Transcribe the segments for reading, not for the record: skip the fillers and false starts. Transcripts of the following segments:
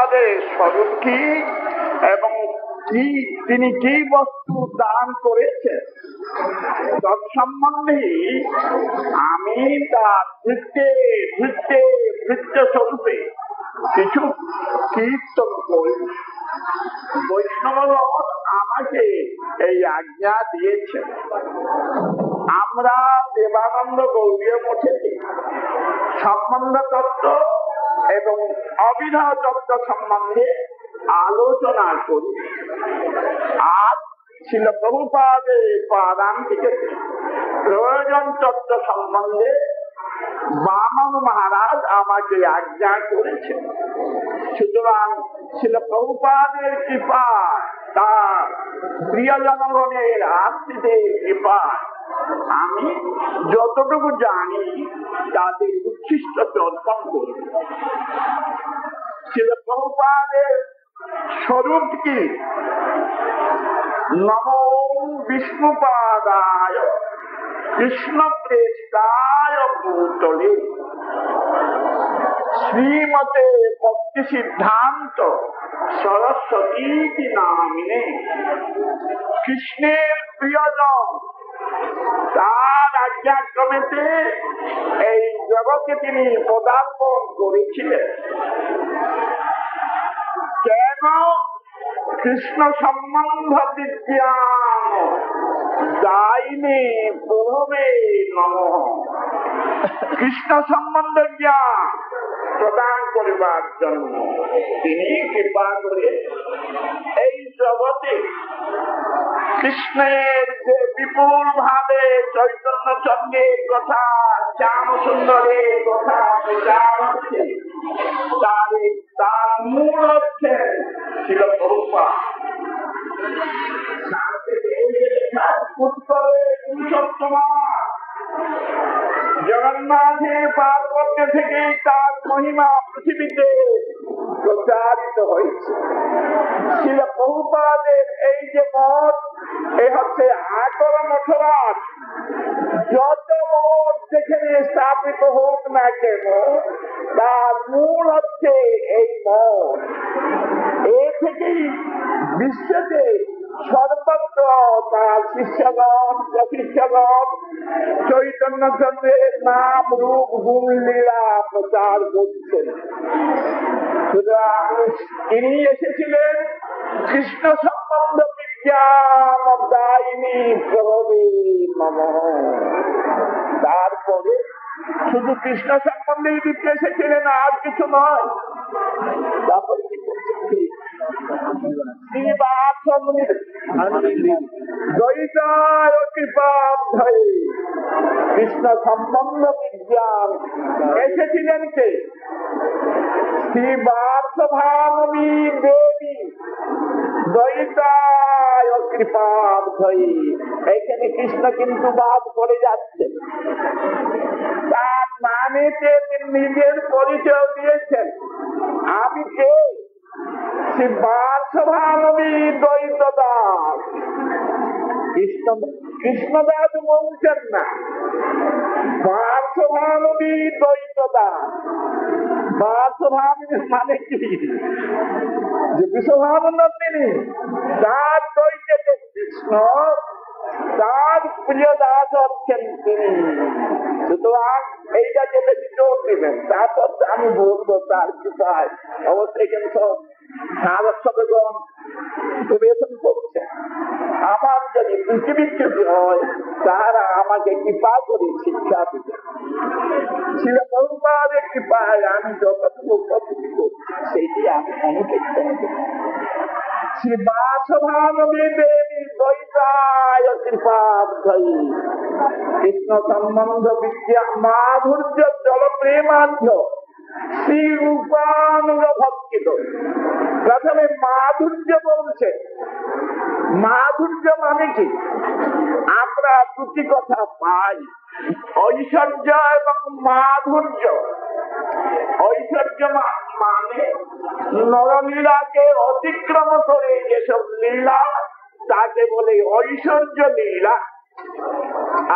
প্রভুপাদের স্বরূপ কি এবং কি তিনি কি বস্তু দান করেছেন তৎসম্বন্ধে আমি তার ভৃত্য স্বরূপে কিছু কীর্তন করি। বৈষ্ণবগণ আমাকে এই আজ্ঞা দিয়েছেন। আমরা দেবানন্দ গৌড়ীয় মঠে সম্বন্ধ তত্ত্ব এবং অবিধা তত্ত্ব সম্বন্ধে আলোচনা করি। আর ছিল প্রভুপাদের পাদান্তিকে প্রয়োজন তত্ত্ব সম্বন্ধে বামন মহারাজ আমাকে আজ্ঞা করেছেন। সুতরাং ছিল প্রভুপাদের কৃপায়, তার প্রিয় জনগণের আশ্রিতের কৃপায় আমি যতটুকু জানি তাদের উচ্ছিষ্ট অর্পণ করি। ছিল প্রভুপাদের স্বরূপ কি? নমো বিষ্ণুপাদায় কৃষ্ণ প্রেষ্টায় ভূতলে শ্রীমতে ভক্তি সিদ্ধান্ত সরস্বতী নামিনে। কৃষ্ণের প্রিয়জন তার আজ্ঞাক্রমেতে এই জগতে তিনি পদার্পণ করেছিলেন। কেন? কৃষ্ণ সম্বন্ধ বিজ্ঞান দায়িনী প্রভবে নমঃ। কৃষ্ণ সম্বন্ধ জ্ঞান প্রদান করিবার জন্য তিনি কৃপা করে এই জগতে কৃষ্ণের যে বিপুল ভাবে চৈতন্য চন্দ্রের কথা, শ্যাম সুন্দরের কথা প্রচার হচ্ছে, তার মূল হচ্ছে ছিল প্রভুপাদ। উত্তরে জগন্নাথের পার্বত্য থেকে তার মহিমা পৃথিবীতে প্রচারিত হয়েছে। ছিল প্রভুপাদের এই যে মঠ, এ হচ্ছে 18 মঠরাজ। যত মঠ যেখানে স্থাপিত হোক না কেন, তার মূল হচ্ছে এই মঠ। এ থেকেই বিশ্বতে সর্বত্র তার শিষ্যগণ প্রশিষ্যগণ চৈতন্য চন্দ্রের নাম রূপ গুণ লীলা প্রচার করছেন। সুতরাং তিনি এসেছিলেন কৃষ্ণ সম্বন্ধ বিজ্ঞান দায়িনী প্রভবে নমঃ। তারপরে শুধু কৃষ্ণ সম্বন্ধেই দিতে এসেছিলেন, আর কিছু নয়। তারপরে কি করছেন? কৃষ্ণ সম্বন্ধ বিজ্ঞান এসেছিলেন কে? শ্রী বার্ধভামী দেবী দ্বৈতায় কৃপার্থয়ী। এখানে কৃষ্ণ কিন্তু বাদ করে যাচ্ছে। তার নামেতে তিনি নিজের পরিচয় দিয়েছেন, আমি কে? শ্রী বার্ধভামী দ্বৈত দাস। কৃষ্ণদাস বলছেন না, বার্ধভামী দ্বৈত দাস। বার্ধভামী মানে কি? যে বিশ্বভাবনা তিনি, তার দ্বৈতে কৃষ্ণ, তার প্রিয় দাস হচ্ছেন তিনি। সুতরাং এইটা যেটা জোর দিবেন, তারপর আমি বলবো তার কৃপায়। অবশ্যই কিন্তু সারস্বতগণ নিবেদন করছে, আমার যদি পৃথিবীচ্যুতি হয় তারা আমাকে কৃপা করে শিক্ষা দিবে। ছিল প্রভুপাদের কৃপায় আমি যতটুকু উপস্থিত করছি সেইটি আমি অনুভব করব। শ্রী বাসভানবী দেবী দ্বৈতায় কৃপার্থয়ী কৃষ্ণ সম্বন্ধ বিদ্যা মাধুর্য জল প্রেমার্থ শ্রী রূপানুগ ভক্তিত। প্রথমে মাধুর্য বলছে। মাধুর্য মানে কি? আমরা দুটি কথা পাই, ঐশ্বর্য এবং মাধুর্য। ঐশ্বর্য মানে নরলীলাকে অতিক্রম করে যেসব লীলা, তাকে বলে ঐশ্বর্য লীলা।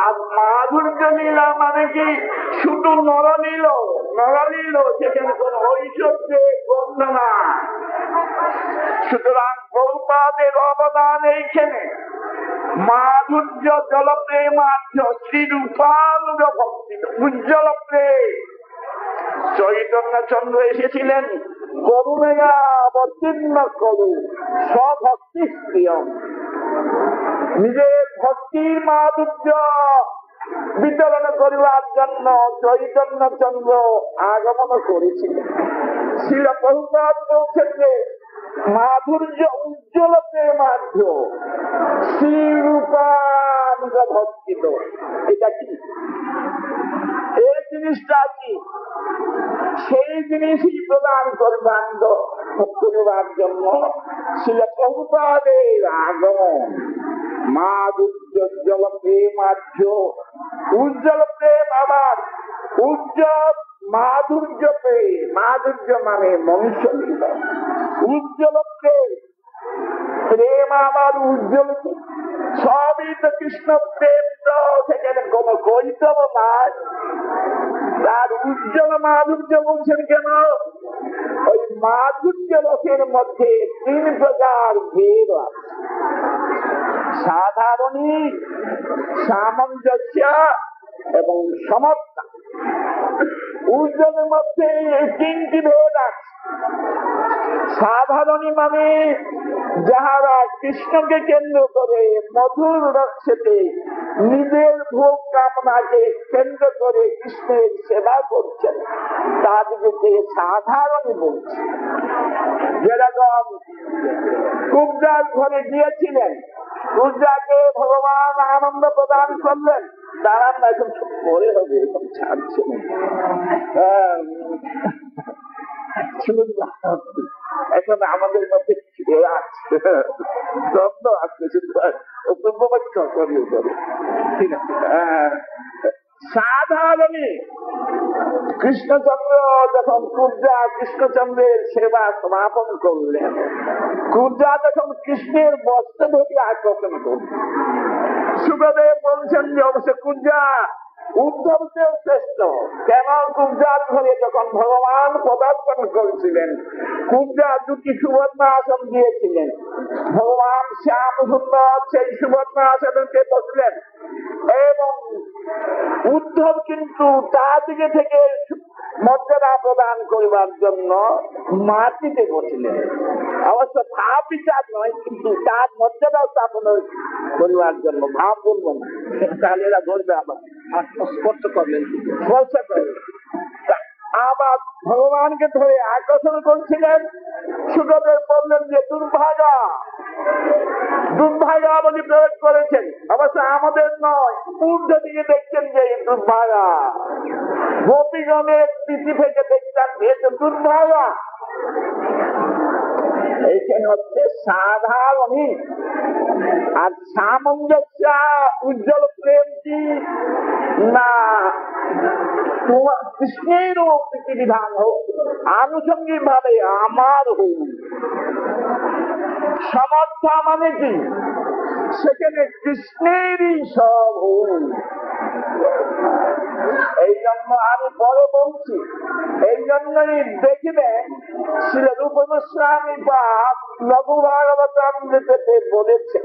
আর মাধুর্য লীলা মানে কি? শুধু নরলীল, যেখানে কোন ঐশ্বর্যের গন্ধ নাই। সুতরাং প্রভুপাদের অবদান এইখানে মাধুর্য জলপ্রেমার্য শ্রীরূপানুগ ভক্তি উজ্জ্বল প্রেম। চৈতন্য চন্দ্র এসেছিলেন করুণা অবতীর্ণ করু স্বভক্তি প্রিয়ম, নিজের ভক্তির মাধুর্য বিতরণ করিবার জন্য চৈতন্য চন্দ্র আগমন করেছিলেন। শ্রীল প্রভুপাদ বলছেন যে মাধুর্য উজ্জ্বল প্রেমার্য শ্রীরূপানুগ ভক্তি। এটা কি? এই জিনিসটা কি? সেই জিনিসই প্রদান করবার জন্য শ্রীল প্রভুপাদের আগমন। মাধুর্য প্রেমার্য উজ্জ্বল প্রেম, আবার উজ্জ্বল মাধুর্য প্রেম। মাধুর্য মানে মনুষ্য জীবন, উজ্জ্বল প্রেম, প্রেম আবার উজ্জ্বল সবই তো কৃষ্ণ প্রেম। তো সেখানে কোন কৈতব নাই। তার উজ্জ্বল মাধুর্য বলছেন কেন? ওই মাধুর্য রসের মধ্যে 3 প্রকার ভেদ আছে: সাধারণী, সামঞ্জস্য এবং সমতা। উজ্জ্বলের মধ্যে 3টি ভেদ আছে। সাধারণী মানে যাহারা কৃষ্ণকে কেন্দ্র করে মধুর রসেতে নিজের ভোগ কামনাকে কেন্দ্র করে কৃষ্ণের সেবা করছেন, তাদেরকে সাধারণী বলছে। যেরকম কুব্জার ঘরে গিয়েছিলেন, কুব্জাকে ভগবান আনন্দ প্রদান করলেন, তারা এখন পরে হবে, এখন ছাড়ছে এখন আমাদের মধ্যে যত্ন আসছে, ঠিক আছে। সাধারণী কৃষ্ণচন্দ্র যখন কুব্জা কৃষ্ণচন্দ্রের সেবা সমাপন করলেন, কুব্জা যখন কৃষ্ণের বস্ত্র ধরে আকর্ষণ করলেন, সুখদেব বলছেন যে অবশ্য কুব্জা উদ্ধবতেও শ্রেষ্ঠ। কেন? কুব্জার ঘরে যখন ভগবান পদার্পণ করেছিলেন, কুব্জা 2টি সুবর্ণ আসন দিয়েছিলেন। ভগবান শ্যাম সুন্দর সেই সুবর্ণ আসনকে বসলেন এবং উদ্ধব কিন্তু তার দিকে থেকে মর্যাদা প্রদান করিবার জন্য মাটিতে বসলেন। অবশ্য ভাব বিচার নয়, কিন্তু তার মর্যাদা স্থাপন করিবার জন্য। ভাব বলবো না, তাহলে এরা ধরবে, আবার স্পর্শ করলেন, স্পর্শ করলেন। আবার ভগবানকে ধরে আকর্ষণ করছিলেন। সুখদেব বললেন যে দুর্ভাগা, দুর্ভাগা বলে প্রয়োগ করেছেন। অবশ্য আমাদের নয়, ঊর্ধ্ব দিকে দেখছেন যে দুর্ভাগা। গোপীগণের স্থিতি থেকে দেখছেন যে দুর্ভাগা। এইখানে হচ্ছে সাধারণী। আর সামঞ্জস্য উজ্জ্বল প্রেম কি না, তোমার কৃষ্ণেরও বিধান হোক, আনুষঙ্গিক ভাবে আমার হোক। সমর্থা মানে কি? সেখানে কৃষ্ণেরই সব হোক। এই জন্য আমি পরে বলছি, এই জন্যই দেখবেন শ্রী রূপ গোস্বামী পাদ লঘু ভাগবতামৃতে বলেছে,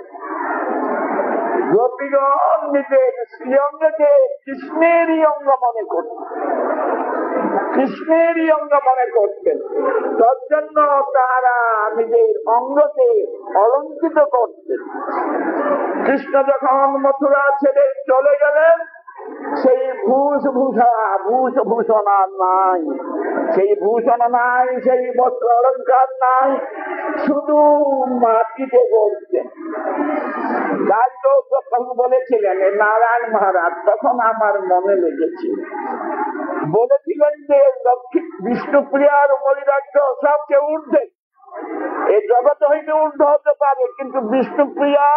গোপীগণ নিজের শ্রীঅঙ্গকে কৃষ্ণেরই অঙ্গ মনে করতেন, কৃষ্ণেরই অঙ্গ মনে করতেন। তার জন্য তারা নিজের অঙ্গকে অলঙ্কৃত করতেন। কৃষ্ণ যখন মথুরা ছেড়ে চলে গেলেন, সেই ভূষণ নাই, সেই ভূষণ নাই, সেই বস্ত্র অলঙ্কার নাই, শুধু মাটিতে বলছেন। বলেছিলেন নারায়ণ মহারাজ, তখন আমার মনে লেগেছে, বলেছিলেন যে বিষ্ণুপ্রিয়ার বলিরাজ্য সবচেয়ে ঊর্ধ্বে, এই জগৎ হইতে ঊর্ধ্ব হতে পারে, কিন্তু বিষ্ণুপ্রিয়া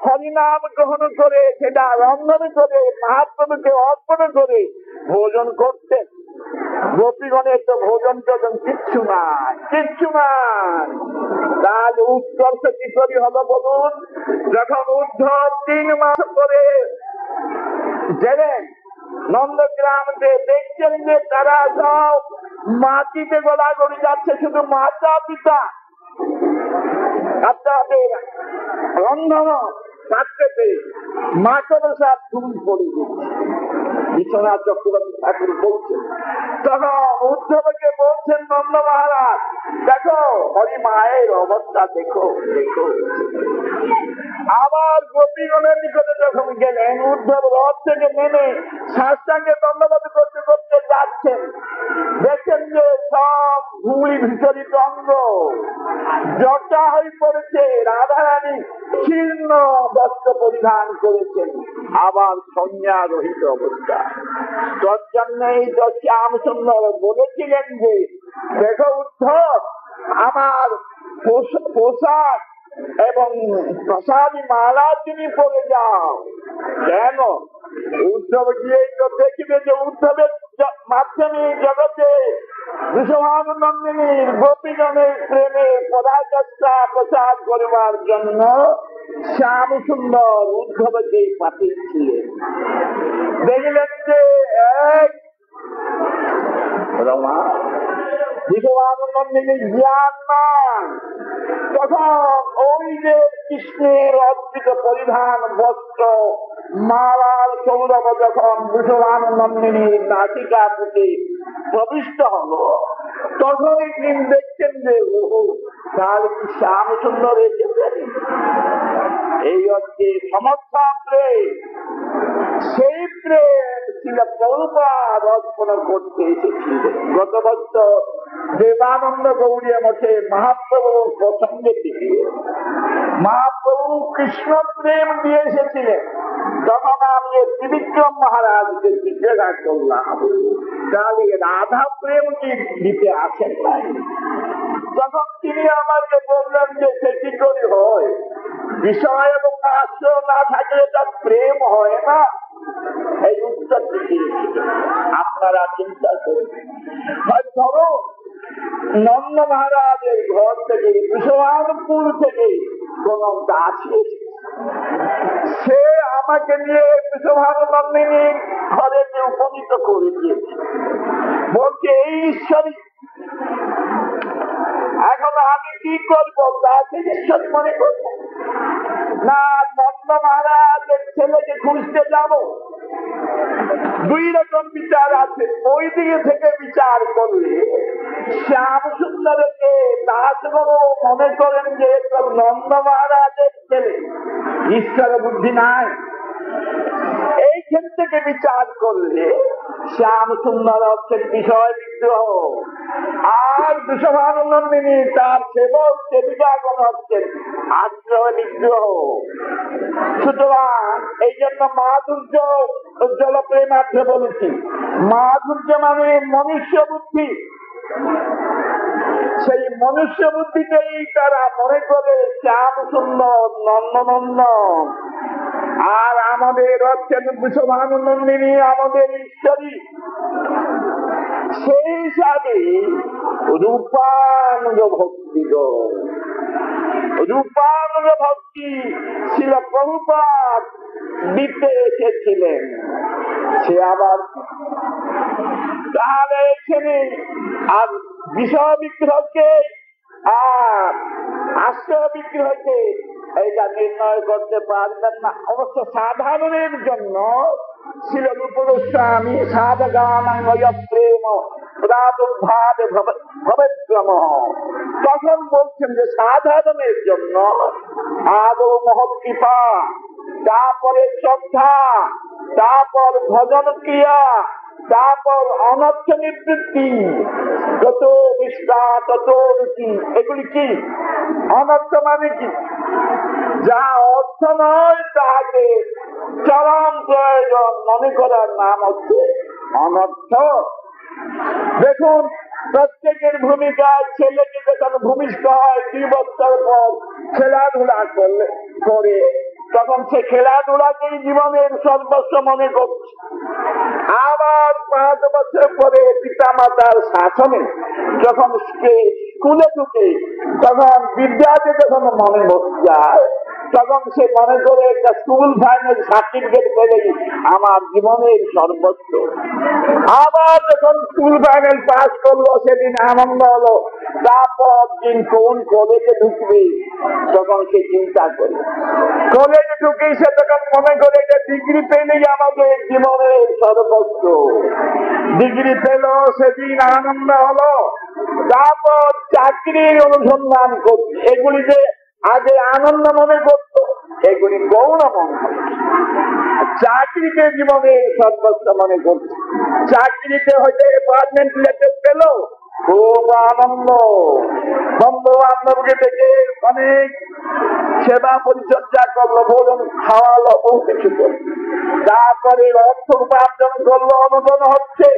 হরিনাম গ্রহণ করে সেটা রন্ধন করে মহাপ্রভুকে অর্পণ করে ভোজন করতেন। গোপীগণের তো ভোজন টোজন কিচ্ছু নাই, কিচ্ছু নাই। তাহলে উৎকর্ষ কি করে হলো বলুন? যখন উদ্ধব 3 মাস করে গেলেন নন্দগ্রামে, দেখছেন যে তারা সব মাটিতে গোলাগুলি যাচ্ছে, শুধু মাতা পিতা আপনাদের রন্ধন পাত্রেতে মাকড়সার ধুল পড়ে গেছে। বিশ্বনাথ চক্রবর্তী ঠাকুর বলছেন, তখন উদ্ধবকে বলছেন নন্দ মহারাজ, দেখো হরি মায়ের অবস্থা দেখো দেখো। আবার গোপীগণের নিকটে যখন গেলেন, উদ্ধব রথ থেকে নেমে সাষ্টাঙ্গে দণ্ডবোধ করতে করতে যাচ্ছেন, দেখছেন যে সব ধুলি ভিতরিত অঙ্গ জটা হয়ে পড়েছে। রাধারানী শীর্ণ বস্ত্র পরিধান করেছেন, আবার সন্ধ্যা রহিত অবস্থা। তোর জন্য এই শ্যাম সুন্দর বলেছিলেন যে, দেখো উদ্ধব, আমার পোশাক এবং প্রসাদী মালা তুমি পরে যাও। কেন? উদ্ধব গিয়ে তো দেখবে যে উদ্ধবের মাধ্যমে জগতে বিশ্বভানুনন্দিনীর গোপীগণের প্রেমে পরাকাষ্ঠা প্রচার করবার জন্য শ্যাম সুন্দর উদ্ধবকে পাঠিয়েছিলেন। দেখলেন যে এক বিশ্বভানুনন্দিনীর জ্ঞান নয়, তখন ওই যে কৃষ্ণের অদ্ভুত পরিধান বস্ত্র মালার সৌরভ যখন বিশ্বভানুনন্দিনীর নাসিকা প্রতি প্রবিষ্ট হলো, তখনই তিনি দেখছেন যে তাহলে কি শ্যাম সুন্দর এসেছেন। এই হচ্ছে সমস্যা প্রেম। সেই প্রেম ছিল প্রভুপাদ অর্পণ করতে এসেছিলেন। গত বছর দেবানন্দ গৌড়ীয় মঠে মহাপ্রভুর প্রসঙ্গে থেকে মহাপ্রভু কৃষ্ণ প্রেম দিয়ে এসেছিলেন। তখন আমি ত্রিবিক্রম মহারাজকে জিজ্ঞাসা করলাম, তাহলে রাধা প্রেম কি দিতে আসেন নাই? তখন তিনি আমাকে বললেন যে সে কি করে হয়, বিষয় এবং আশ্রয় না থাকলে তার প্রেম হয় না। এই উত্তরটি দিয়েছিলেন। আপনারা চিন্তা করবেন, ধরো নন্দ মহারাজের ঘর থেকে বিশ্বভানুপুর থেকে কোন দাসী সে আমাকে নিয়ে বিশ্বভানুনন্দিনীর ঘরে উপনীত করে দিয়েছে, বলছে এই ঈশ্বরী। এখন আমি কি করবো? তাকে ঈশ্বরী মনে করবো না নন্দ মহারাজের ছেলেকে খুঁজতে যাব? দুই রকম বিচার আছে। ওই দিকে থেকে বিচার করলে শ্যাম সুন্দরকে দাসগুরু মনে করেন যে নন্দ মহারাজের ছেলে, ঈশ্বর বুদ্ধি নাই। এইখান থেকে বিচার করলে শ্যাম সুন্দর হচ্ছেন বিষয় বিগ্রহ, আর বিশ্বভানুনন্দিনী তার সেবক সেবিকাগণ হচ্ছেন আশ্রয় বিগ্রহ। সুতরাং এই জন্য মাধুর্য উজ্জ্বল প্রেমার্থে বলেছি, মাধুর্য মানে মনুষ্য বুদ্ধি। সেই মনুষ্য বুদ্ধিতেই তারা মনে করে শ্যাম সুন্দর নন্দনন্দন, আর আমাদের হচ্ছেন বিশ্বভানুনন্দিনী আমাদের ঈশ্বরী। সেই হিসাবে রূপানুগ ভক্তি রূপানুগ ভক্তি ছিল প্রভুপাদ দিতে এসেছিলেন। সে আবার তাহলে এখানে আর বিষয় বিগ্রহকে আর আশ্রয় বিগ্রহকে এইটা নির্ণয় করতে পারবেন না। অবশ্য সাধারণের জন্য ছিল রূপ গোস্বামী সাধগানাঙ্গয় প্রেম প্রাদুর্ভাবে ভবেদ্রম। তখন বলছেন যে সাধারণের জন্য আদৌ মহৎ কৃপা, তারপরে শ্রদ্ধা, তারপর ভজন ক্রিয়া, তারপর অনর্থ নিবৃত্তি, যত নিষ্ঠা তত রুচি। এগুলি কি? অনর্থ মানে কি? যা অর্থ নয় তাকে চরম প্রয়োজন মনে করার নাম হচ্ছে অনর্থ। দেখুন, প্রত্যেকের ভূমিকায় ছেলেকে যখন ভূমিষ্ঠ হয় 2 বছর পর খেলাধুলা করে, তখন সে খেলাধুলাকেই জীবনের সর্বস্ব মনে করছে। আবার 5 বছর পরে পিতা মাতার শাসনে যখন স্কুলে ঢুকে, তখন বিদ্যাতে যখন মনে বসে যায়, তখন সে মনে করে একটা স্কুল ফাইনাল সার্টিফিকেট পেলেই আমার জীবনের সর্বস্ব। আবার যখন স্কুল ফাইনাল পাস করলো সেদিন আনন্দ হলো। তারপর দিন কোন কলেজে ঢুকবে তখন সে চিন্তা করে, কলেজে ঢুকে সে তখন মনে করে একটা ডিগ্রি পেলেই আমাদের জীবনের সর্বস্ব। ডিগ্রি পেল, সেদিন আনন্দ হলো। তারপর চাকরির অনুসন্ধান করছে, এগুলি যে আগে আনন্দ মনে করতো এগুলি গৌণ মনে হয়। চাকরিকে জীবনের সর্বস্ব মনে করছে। চাকরিতে হয়তো অ্যাপয়েন্টমেন্ট লেটার পেল, খুব আনন্দ, বন্ধু বান্ধবকে থেকে অনেক সেবা পরিচর্যা করলো, ভোজন খাওয়ালো, বহু কিছু করলো। তারপরে অর্থ উপার্জন করলো, অনুদান হচ্ছে।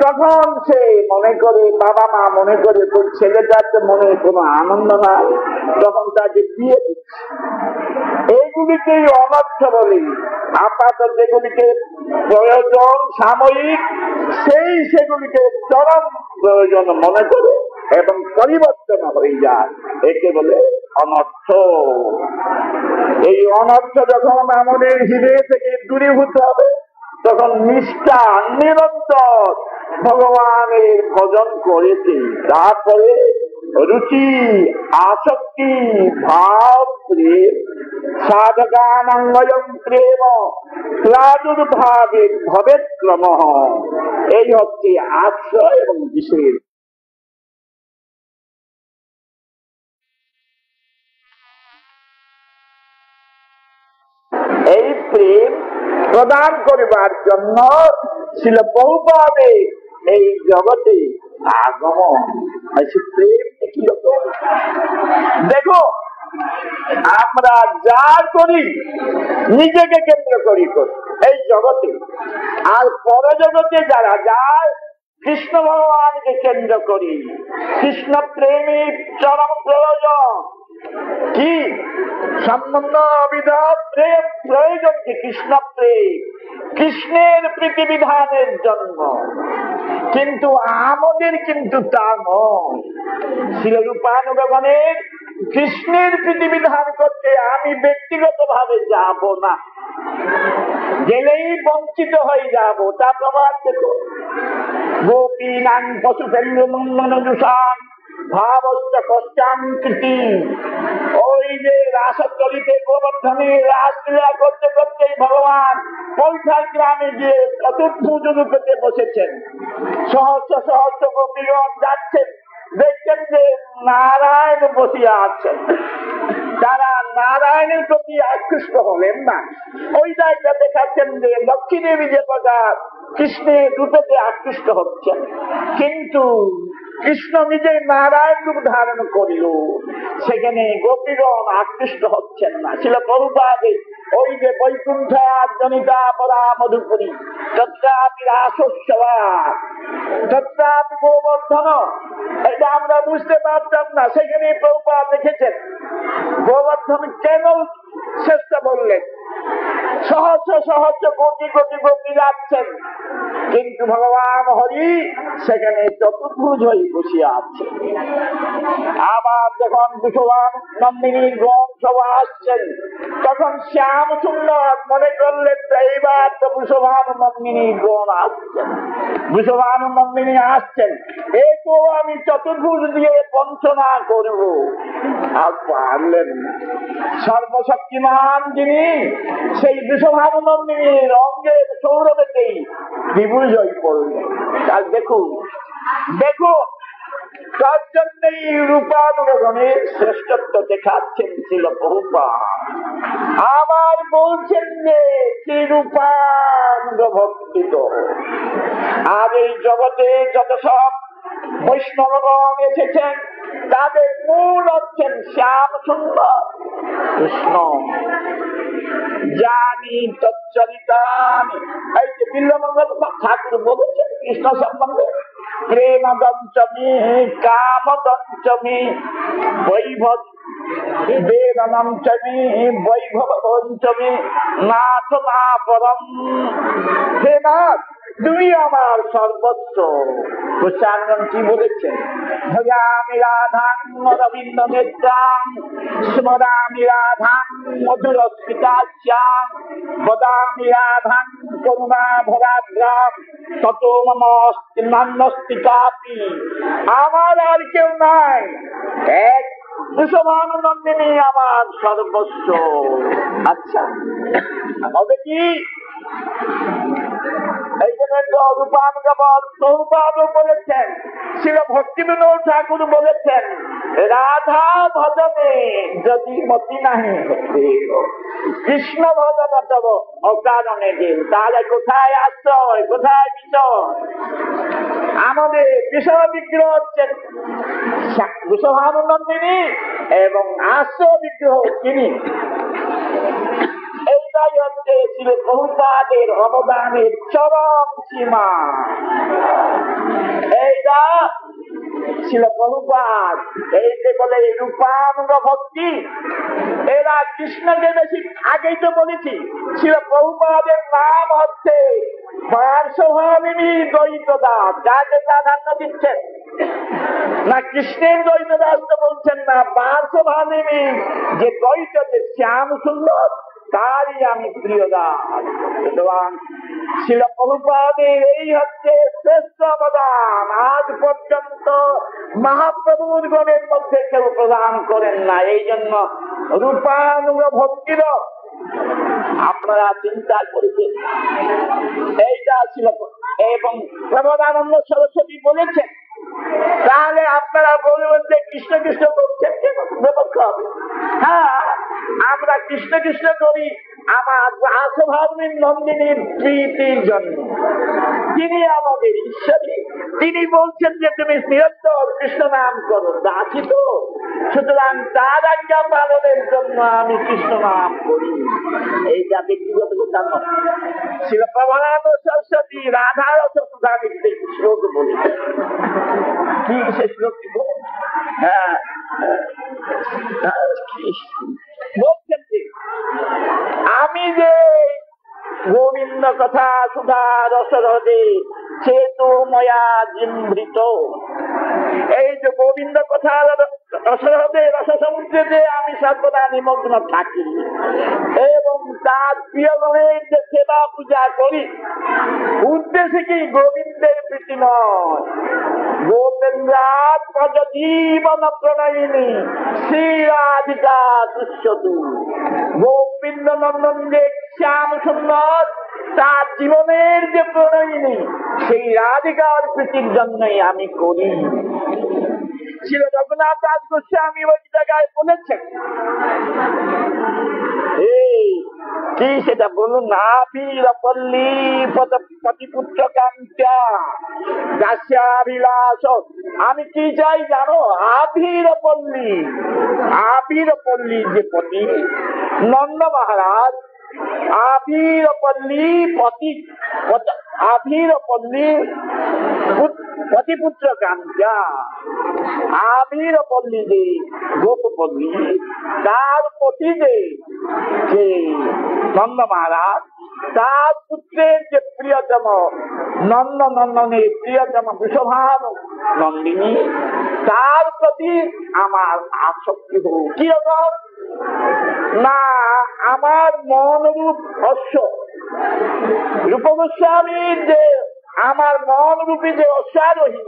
তখন সে মনে করে, বাবা মা মনে করে তোর ছেলেটার মনে কোনো আনন্দ নাই, তখন তাকে দিয়ে দিচ্ছে। এইগুলিকেই অনর্থ বলি। আপাতত যেগুলিকে প্রয়োজন সাময়িক, সেগুলিকে চরম প্রয়োজন মনে করে এবং পরিবর্তন হয়ে যায়, একে বলে অনর্থ। এই অনর্থ যখন আমাদের হৃদয় থেকে দূরীভূত হবে, তখন নিষ্ঠা নিরন্তর ভগবানের ভজন করেছে। তারপরে রুচি, আসক্তি, ভাব, প্রেম, সাধকানঙ্গয়ং প্রেম প্রাদুর্ভাবে ভবেৎ ক্রমঃ। এই হচ্ছে আশ্রয় এবং বিশেষ। এই প্রেম প্রদান করিবার জন্য ছিল বহুভাবে এই জগতে আগমন। প্রেম কি দেখো, আমরা যা করি নিজেকে কেন্দ্র করি এই জগতে, আর পরজগতে যারা যায় কৃষ্ণ ভগবানকে কেন্দ্র করি। কৃষ্ণ প্রেমী চরম প্রয়োজন। কি সম্বন্ধ অবিধ প্রেম প্রয়োজন কি? কৃষ্ণ প্রেম, কৃষ্ণের প্রীতিবিধানের জন্য। কিন্তু আমাদের কিন্তু তা নয়। শিলরূপানুগণের কৃষ্ণের প্রীতিবিধান করতে আমি ব্যক্তিগত ভাবে যাব না, গেলেই বঞ্চিত হয়ে যাব। তা প্রমাণ দেখো, গোপীনাং পশুপেন্দ্র মন্দন জুষান ভাবস্ত কষ্টাঙ্কৃতি। ওই যে রাসচলিতে গোবর্ধনে রাসলীলা করতে করতেই ভগবান পৈঠার গ্রামে গিয়ে চতুর্ভুজ রূপে বসেছেন। সহস্র সহস্র গোপীগণ যাচ্ছেন, দেখছেন যে নারায়ণ বসিয়া আছেন। তারা নারায়ণের প্রতি আকৃষ্ট হলেন না। ওই জায়গা দেখাচ্ছেন যে লক্ষ্মী দেবী যে প্রকার কৃষ্ণের রূপেতে আকৃষ্ট হচ্ছেন, কিন্তু কৃষ্ণ নিজে নারায়ণ রূপ ধারণ করিল, সেখানে গোপীগণ আকৃষ্ট হচ্ছেন না। ছিল প্রভুপাদে ওই যে বৈকুণ্ঠা জনিতা পরা মধুপুরী তত্রাপি রাসোৎসবা তত্রাপি গোবর্ধন, এটা আমরা বুঝতে পারতাম না। সেখানে প্রভুপাদ দেখেছেন গোবর্ধন কেন শ্রেষ্ঠ বললেন। সহস্র সহস্র কোটি কোটি গোপী যাচ্ছেন, কিন্তু ভগবান হরি সেখানে চতুর্ভুজ হয়ে বসিয়া আছে। আবার যখন ভগবান নন্দিনীর গণ সভা আসছেন, তখন শ্যাম সুন্দর মনে করলেন এইবার তো ভূষভান নন্দিনীর গণ আসছেন, ভূষভান নন্দিনী আসছেন, এতো আমি চতুর্ভুজ দিয়ে বঞ্চনা করব। আর পারলেন না। সর্বশক্তিমান যিনি সেই বৃষভান নন্দিনীর অঙ্গের সৌরভেতেই ত্রিভুজ হয়ে পড়লেন। আর দেখুন দেখুন, তার জন্যই রূপানুগণের শ্রেষ্ঠত্ব দেখাচ্ছেন ছিল প্রভুপাদ। আবার বলছেন যে রূপানুগ ভক্তিত। আর এই জগতে যত সব বৈষ্ণবগণ এসেছেন, তাদের মূল হচ্ছেন শ্যাম সুন্দর কৃষ্ণ। জানি তচ্চরিতানি, এই যে বিল্লমঙ্গল ঠাকুর বলেছেন কৃষ্ণ সম্বন্ধে, প্রেম দঞ্চমি কাম দঞ্চমি বৈভব বেদনম চমি বৈভব পঞ্চমি নাথ না পরম। হে নাথ, তুমি আমার সর্বস্ব। গোস্বামী কি বলেছেন? ভজামি রাধাং রবীন্দ্র নেত্রাং স্মরামি রাধাং মধুরস্মিতাস্যাং বদামি রাধাং করুণা ভরাগ্রাম তত মম নান্যস্তি কাপি। আমার আর কেউ নাই, এক বৃষভানুনন্দিনী আমার সর্বস্ব। আচ্ছা হবে কি? এই জন্য রূপানুগ বলেছেন, শিল ভক্তিবিনোদ ঠাকুর বলেছেন, রাধা ভজনে যদি মতি নাহি কৃষ্ণ ভজন তব অকারণে দিন। তাহলে কোথায় আশ্রয়, কোথায় বিচয়? আমাদের বিষয় বিগ্রহ হচ্ছেন বৃষভানুনন্দিনী এবং আশ্রয় বিগ্রহ তিনি। এইটাই হচ্ছে ছিল প্রভুপাদের অবদানের চরম সীমা। এইটা ছিল প্রভুপাদ। এইতে বলে রূপানুগ ভক্তি। এরা কৃষ্ণকে বেশি আগেই তো বলেছি, ছিল প্রভুপাদের নাম হচ্ছে পার্শ্বভাবিনী দ্বৈত দাস। যাকে প্রাধান্য দিচ্ছেন না কৃষ্ণের দ্বৈত দাস তো বলছেন না, পার্শ্বভাবিনী যে দ্বৈত, যে শ্যাম সুন্দর, তারই আমি প্রিয় দাস। সুতরাং শিল প্রভুপাদের এই হচ্ছে শ্রেষ্ঠ অবদান। আজ পর্যন্ত মহাপ্রভুর গণের মধ্যে কেউ প্রদান করেন না। এই জন্য রূপানুগ ভক্তির আপনারা চিন্তা করেছেন এইটা ছিল। এবং প্রবোধানন্দ সরস্বতী বলেছেন, তাহলে আপনারা বলবেন যে কৃষ্ণ কৃষ্ণ করছেন কেন? হবে। হ্যাঁ, আমরা কৃষ্ণ কৃষ্ণ করি আমার আশভাবনীর নন্দিনীর প্রীতির জন্য। তিনি আমাদের ঈশ্বরী, তিনি বলছেন যে তুমি নিরন্তর কৃষ্ণ নাম করো, আছি তো। সুতরাং তার আজ্ঞা পালনের জন্য আমি কৃষ্ণ নাম করি। এইটা ব্যক্তিগত কথা নয়। শিল প্রবোধানন্দ সরস্বতী রাধার শ্লোক বলি, কি সে শ্লোক বলে? হ্যাঁ, বলছেন যে আমি যে গোবিন্দ কথা সুধা রসরদে চেতু ময়া জিমৃত। এই যে গোবিন্দ কথা রসরদে রস সমুদ্রে আমি সর্বদা নিমগ্ন থাকি এবং তার প্রিয়গণের যে সেবা পূজা করি, উদ্দেশ্যে কি গোবিন্দের প্রীতি নয়, গোপেন্দ্রাত ভজ জীবন প্রণয়িনী শ্রী রাধিকা তুষ্যতু। গোবিন্দ নন্দন যে শ্যাম সুন্দর, তার জীবনের যে প্রণয়িনী, সেই রাধিকার প্রীতির জন্যই আমি করি। ছিল রঘুনাথ দাস গোস্বামী ওই জায়গায় বলেছেন, কি সেটা বলুন? আবির পল্লী পতিপুত্র কান্ত্যা দাস্যাভিলাষ। আমি কি চাই জানো? আবির পল্লী। আবির পল্লী যে পতি নন্দ মহারাজ, আবির পল্লী পতি, আবির পল্লী পতিপুত্র কান্ত্যা। আবির পল্লী যে গোপপল্লী, তার পতি যে নন্দ মহারাজ, তার পুত্রের যে প্রিয়তম নন্দ নন্দনের প্রিয়তম বৃষভানু নন্দিনী, তার প্রতি আমার আসক্তি হোক। কিরকম না, আমার মন রূপ অশ্ব, রূপ গোস্বামীর যে আমার মন রূপী যে অশ্বারোহী,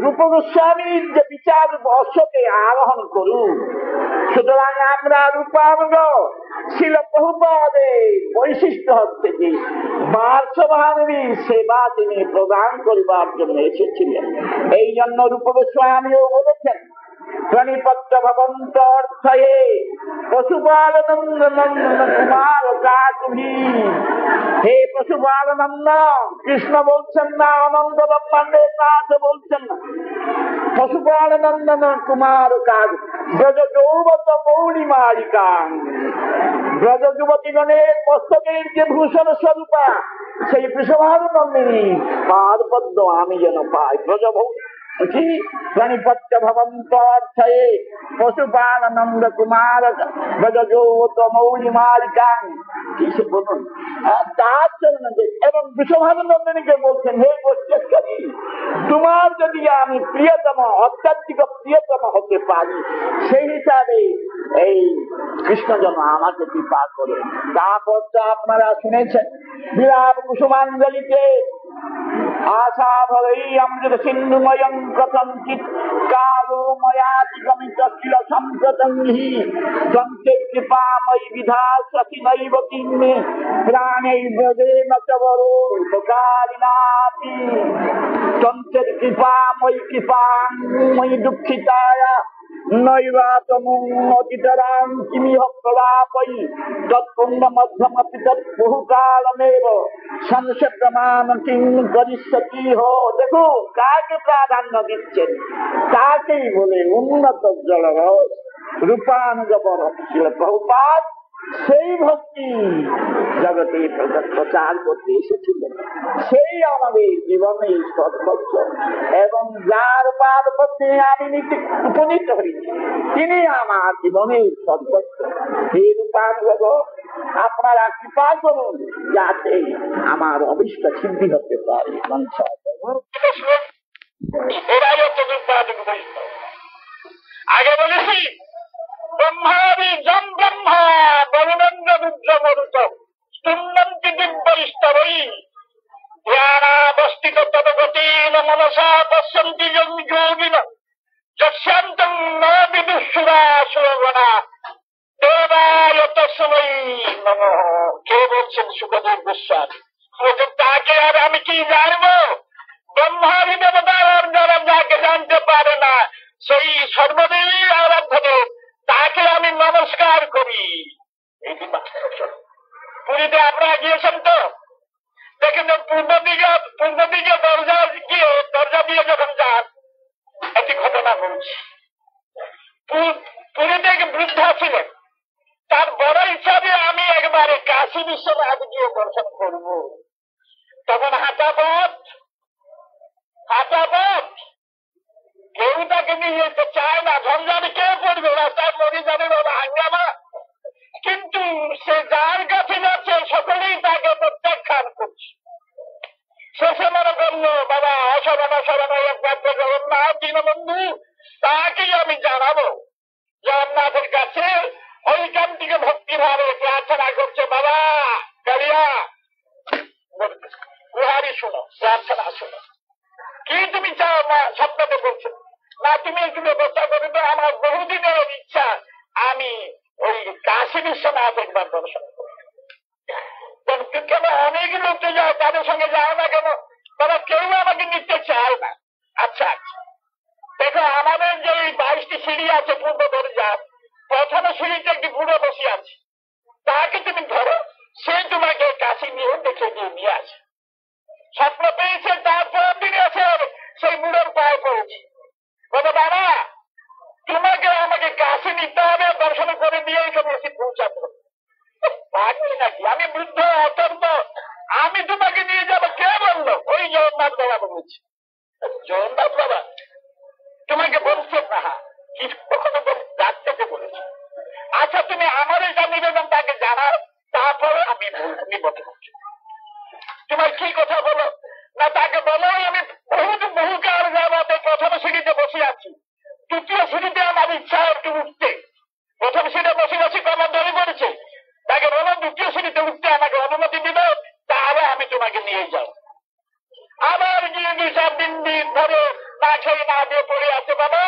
রূপ গোস্বামীর যে বিচার অশ্বকে আরোহণ করুন। সুতরাং আমরা রূপানুগ শিল প্রভুপাদের বৈশিষ্ট্য হচ্ছে যে বার্ষভানুরী সেবা তিনি প্রদান করিবার জন্য এসেছিলেন। এই জন্য রূপ গোস্বামীও বলেছেন, প্রণিপত্র ভবন্ত অর্থয়ে পশুপালনন্দ কুমার কাকুহি। হে পশুপালনন্দ, কৃষ্ণ বলছেন না, অনন্ত ব্রহ্মাণ্ডের নাথ বলছেন না, পশুপালনন্দন কুমার কাজ ব্রজ যৌবত মৌলিমালিকা। ব্রজ যুবতীগণের মস্তকের যে ভূষণ স্বরূপা, সেই বৃষভানু নন্দিনী পাদপদ্ম আমি যেন পাই। ব্রজ কি প্রাণীপত্য ভবন্ত অর্থয়ে পশুপালনন্দ কুমার ব্রজ যৌবত মৌলিমালিকা। কিসে বলুন তার জন্য এবং বিশ্বভানন্দনীকে বলছেন, হে গোষ্ঠী, তোমার যদি আমি প্রিয়তম অত্যাধিক প্রিয়তম হতে পারি, সেই হিসাবে এই কৃষ্ণ যেন আমাকে কৃপা করে। তারপর তো আপনারা শুনেছেন বিরাট কুসুমাঞ্জলিতে আশা ভবৈ অমৃত সিন্ধুময়ং কথঞ্চিৎ কালো ময়াতিগমিত কিল সম্প্রতং হি ত্বন্তে কৃপাময়ী বিধাস্যসি নৈব কিন্মে প্রাণৈর্ব্রজেন চ বরো উপকারিণাপি ত্বন্তে কৃপাময়ী কৃপাময়ী দুঃখিতায়া নৈবাতমোদিতরাং কিমিহ প্রলাপয়ি তৎপুণ্যমধ্যমপি তৎবহুকালমেব সংশয়মান কিং করিষ্যতি হো। দেখুন কাকে প্রাধান্য দিচ্ছেন, তাকেই বলে উন্নত জলরস রূপানুগবর ছিল প্রভুপাদ। সেই ভক্তি জগতে প্রচার করতে এসেছিলেন, সেই আমাদের জীবনে সর্বস্ব এবং যার পাদ পথে আমি উপনীত হয়েছি তিনি আমার জীবনের সর্বস্ব। হে রূপানুগব, আপনারা কৃপা করুন যাতে আমার অভিষ্ট সিদ্ধি হতে পারে। আগে বলেছি ব্রহ্মাদি জম ব্রহ্মা বরুণন্দ রুদ্রমরুত স্তম্ভন্তি দিব্যস্তরৈ জ্ঞানাবস্থিত তদগতেন মনসা পশ্যন্তি যোগিনঃ যস্যান্তং ন বিদুঃসুরাসুরগণা দেবায় তস্मै নমঃ। কে বলছেন? সুখদেব গোস্বামী বলছেন, তাকে আর আমি কি জানবো? ব্রহ্মাদি দেবতার যারা যাকে জানতে পারে না সেই সর্বদেবী আরাধ্য দেব, তাকে আমি নমস্কার করি। পুরীতে আপনারা গিয়েছেন তো দেখেন, পূর্ব দিকে দরজা দিয়ে যখন যান, একটি ঘটনা বলছি। পুরীতে এক বৃদ্ধা ছিলেন, তার বড় ইচ্ছা যে আমি একবারে কাশী বিশ্বনাথ গিয়ে দর্শন করব। তখন হাঁটা পথ কেউ তাকে নিয়ে যেতে চায় না, ঝঞ্ঝানি কে পড়বে, রাস্তায় মরে যাবে বাবা হাঙ্গামা। কিন্তু সে যার কাছে যাচ্ছে সকলেই তাকে প্রত্যাখ্যান করছে। শেষে মনে করলো বাবা অসরণ একমাত্র জগন্নাথ দীনবন্ধু, তাকেই আমি জানাবো। জগন্নাথের কাছে ঐকান্তিক ভক্তিভাবে প্রার্থনা করছে, বাবা কালিয়া গুহারি শোনো, প্রার্থনা শোনো, কি তুমি চাও? না স্বপ্নতে বলছো না, তুমি একটু ব্যবস্থা করে তো, আমার বহুদিনের ইচ্ছা আমি ওই কাশী বিশ্বনাথ একবার দর্শন করি। কেন অনেক লোককে যাও, তাদের সঙ্গে যাও না কেন? তারা কেউ আমাকে নিতে চায় না। আচ্ছা দেখো, আমাদের যে 22টি সিঁড়ি আছে পূর্ব দরজা, প্রথম সিঁড়িতে একটি বুড়ো বসে আছে, তাকে তুমি ধরো, সে তোমাকে কাশি নিয়ে দেখে নিয়ে আসে। স্বপ্ন পেয়েছে, তারপর দিনে আছে সেই বুড়োর পায়ে পড়েছে, বলো বাবা তোমাকে আমাকে কাশি নিতে হবে, দর্শন করে দিয়ে এখানে এসে পৌঁছাতে হবে। পারবি নাকি? আমি বৃদ্ধ অতর্ব, আমি তোমাকে নিয়ে যাবো। কে বললো? ওই জগন্নাথ বাবা বলেছে। জগন্নাথ বাবা তোমাকে বলছে না, কি কখনো ডাকতে বলেছে? আচ্ছা তুমি আমার এটা নিবেদন তাকে জানাও, তারপরে আমি নিবন্ধন করছি। তোমার কি কথা বলো? না তাকে বলো আমি বহুকাল যাবতে প্রথম সিঁড়িতে বসে আছি, দ্বিতীয় সিঁড়িতে আমার ইচ্ছা একটু উঠতে। প্রথম সিঁড়িতে বসে কমর ধরে পড়েছে, তাকে বলো দ্বিতীয় সিঁড়িতে উঠতে আমাকে অনুমতি দিবে, তাহলে আমি তোমাকে নিয়ে যাও। আবার গিয়ে 2-4 দিন ধরে না খেয়ে না দিয়ে পড়ে আছে বাবা,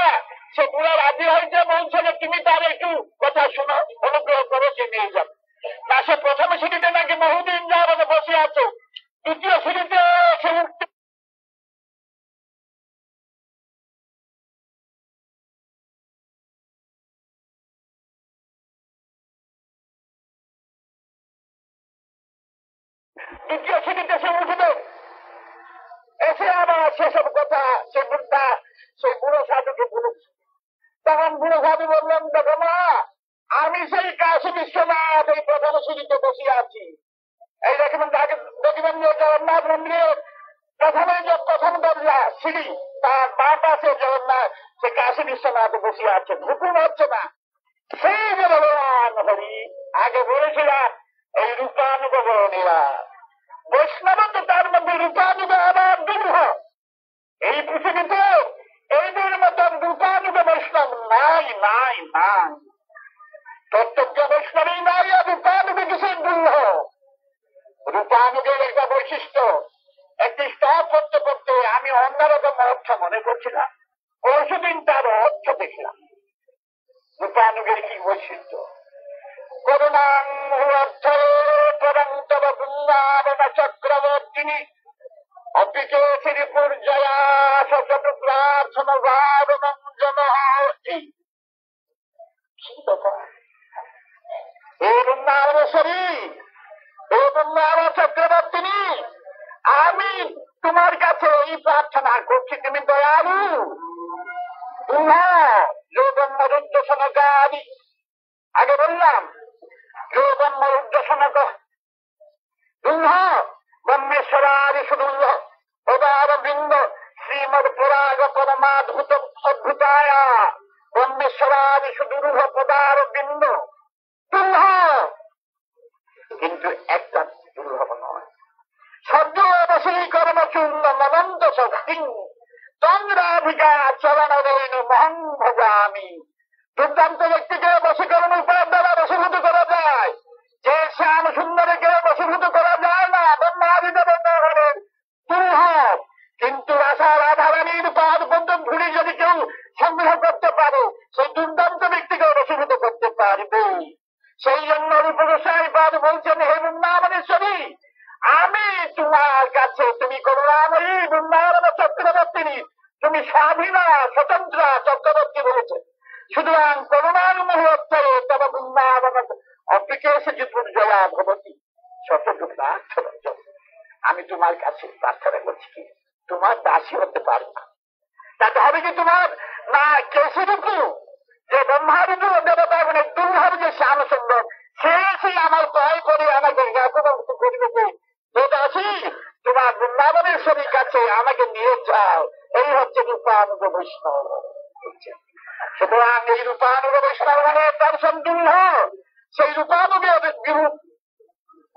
সে পুরো রাজি হয়েছে, বলছে যে তুমি তার একটু কথা শোনো, অনুগ্রহ করো, সে নিয়ে যাবে না। সে প্রথম সিঁড়িতে নাকি বহুদিন যাবে বসে আছে, দ্বিতীয় সিঁড়িতে সে উঠতে দ্বিতীয় সিঁড়িতে সে উঠবে, এসে আবার সেসব কথা সে বুদ্ধা সেই বুড়ো সাধুকে বলেছে। তখন বুড়ো সাধু বললেন, দেখো মা, আমি সেই কাশী বিশ্বনাথ এই প্রথম সিঁড়িতে বসে আছি। এই দেখবেন যে জগন্নাথ মন্দিরের প্রথম দরজা সিঁড়ি, তার বাঁ পাশে জগন্নাথ সে কাশী বিশ্বনাথ বসে আছে, হুকুম হচ্ছে না। সেই যে ভগবান হরি আগে বলেছিলাম এই রূপানুভবনীরা বৈষ্ণব তো তার মধ্যে রূপানুগ আবার দুর্হ। এই পৃথিবীতে এইদের মতন রূপানুগ বৈষ্ণব নাই নাই নাই, প্রত্যক্ষ বৈষ্ণবই নাই। আর রূপানুগে কিসের দুর্হ? রূপানুগের একটা বৈশিষ্ট্য, একটি স্তব পড়তে পড়তে আমি অন্যরকম অর্থ মনে করছিলাম, পরশুদিন তার অর্থ দেখলাম। রূপানুগের কি বৈশিষ্ট্য? করুণাং অর্থ পরন্তব বৃন্দাবন চক্রবর্তিনী অপিকেশির পূর্জয়া শত প্রার্থন ভাবনং জনহতি। কি ব্যাপার? হে বৃন্দাবনেশ্বরী, হে বৃন্দাবন চক্রবর্তিনী, আমি তোমার কাছে এই প্রার্থনা করছি, তুমি দয়ালু। যৌবন্মরুদ্দশনকারী, আগে বললাম যৌবন্মরুদ্দশনক ব্রহ্মেশ্বরাদি সুদুল্ল পদার বৃন্দ শ্রীমদ পরাগ পরমাদ্ভুত অদ্ভুতায়া ব্রহ্মেশ্বরাদি সুদুর্ভ পদার বৃন্দ দুর্লভ, কিন্তু একটা দুর্লভ নয়। সদ্য বশীকরণ চূর্ণ মনন্ত শক্তি চন্দ্রাধিকা চলন রেণু মহং ভজামি। দুর্দান্ত ব্যক্তিকে বশীকরণ উপায় দ্বারা বশীভূত করা যায়, যে শ্যাম সুন্দরীকে বশীভূত করা যায় না। ব্রহ্মাদি দেবতাগণের দুর্লভ, কিন্তু রাধা রাধারানীর পাদ বন্ধন ধুলি যদি কেউ সংগ্রহ করতে পারে, সেই দুর্দান্ত ব্যক্তিকে বশীভূত করতে পারবে। সেই জন্য রূপগোস্বামী পাদ বলছেন, হে বৃন্দাবনেশ্বরী, আমি তোমার কাছে, তুমি করুণাময়ী বৃন্দাবন চক্রবর্তিনী, তুমি স্বাধীনা স্বতন্ত্র চক্রবর্তী বলেছে। সুতরাং করুণানুমোহত্তরে তব বৃন্দাবন অপিকেশ পূর্জয়া ভবতী শতটু প্রার্থনা। আমি তোমার কাছে প্রার্থনা করছি কি তোমার দাসী হতে পারো না। তাতে হবে কি তোমার না কেশরূপু যে ব্রহ্মারূপ দেবতা মানে দুর্লভ যে শ্যাম সুন্দর, সেই আমার ক্রয় করে আমাকে জ্ঞাপনমুক্ত করিবে যে দাসী তোমার বৃন্দাবনেশ্বরীর কাছে আমাকে নিয়ে যাও। এই হচ্ছে রূপানুগ বৈষ্ণব। সুতরাং এই রূপানুগ বৈষ্ণব মানে দর্শন দুর্লভ। সেই রূপানুগের বিরূপ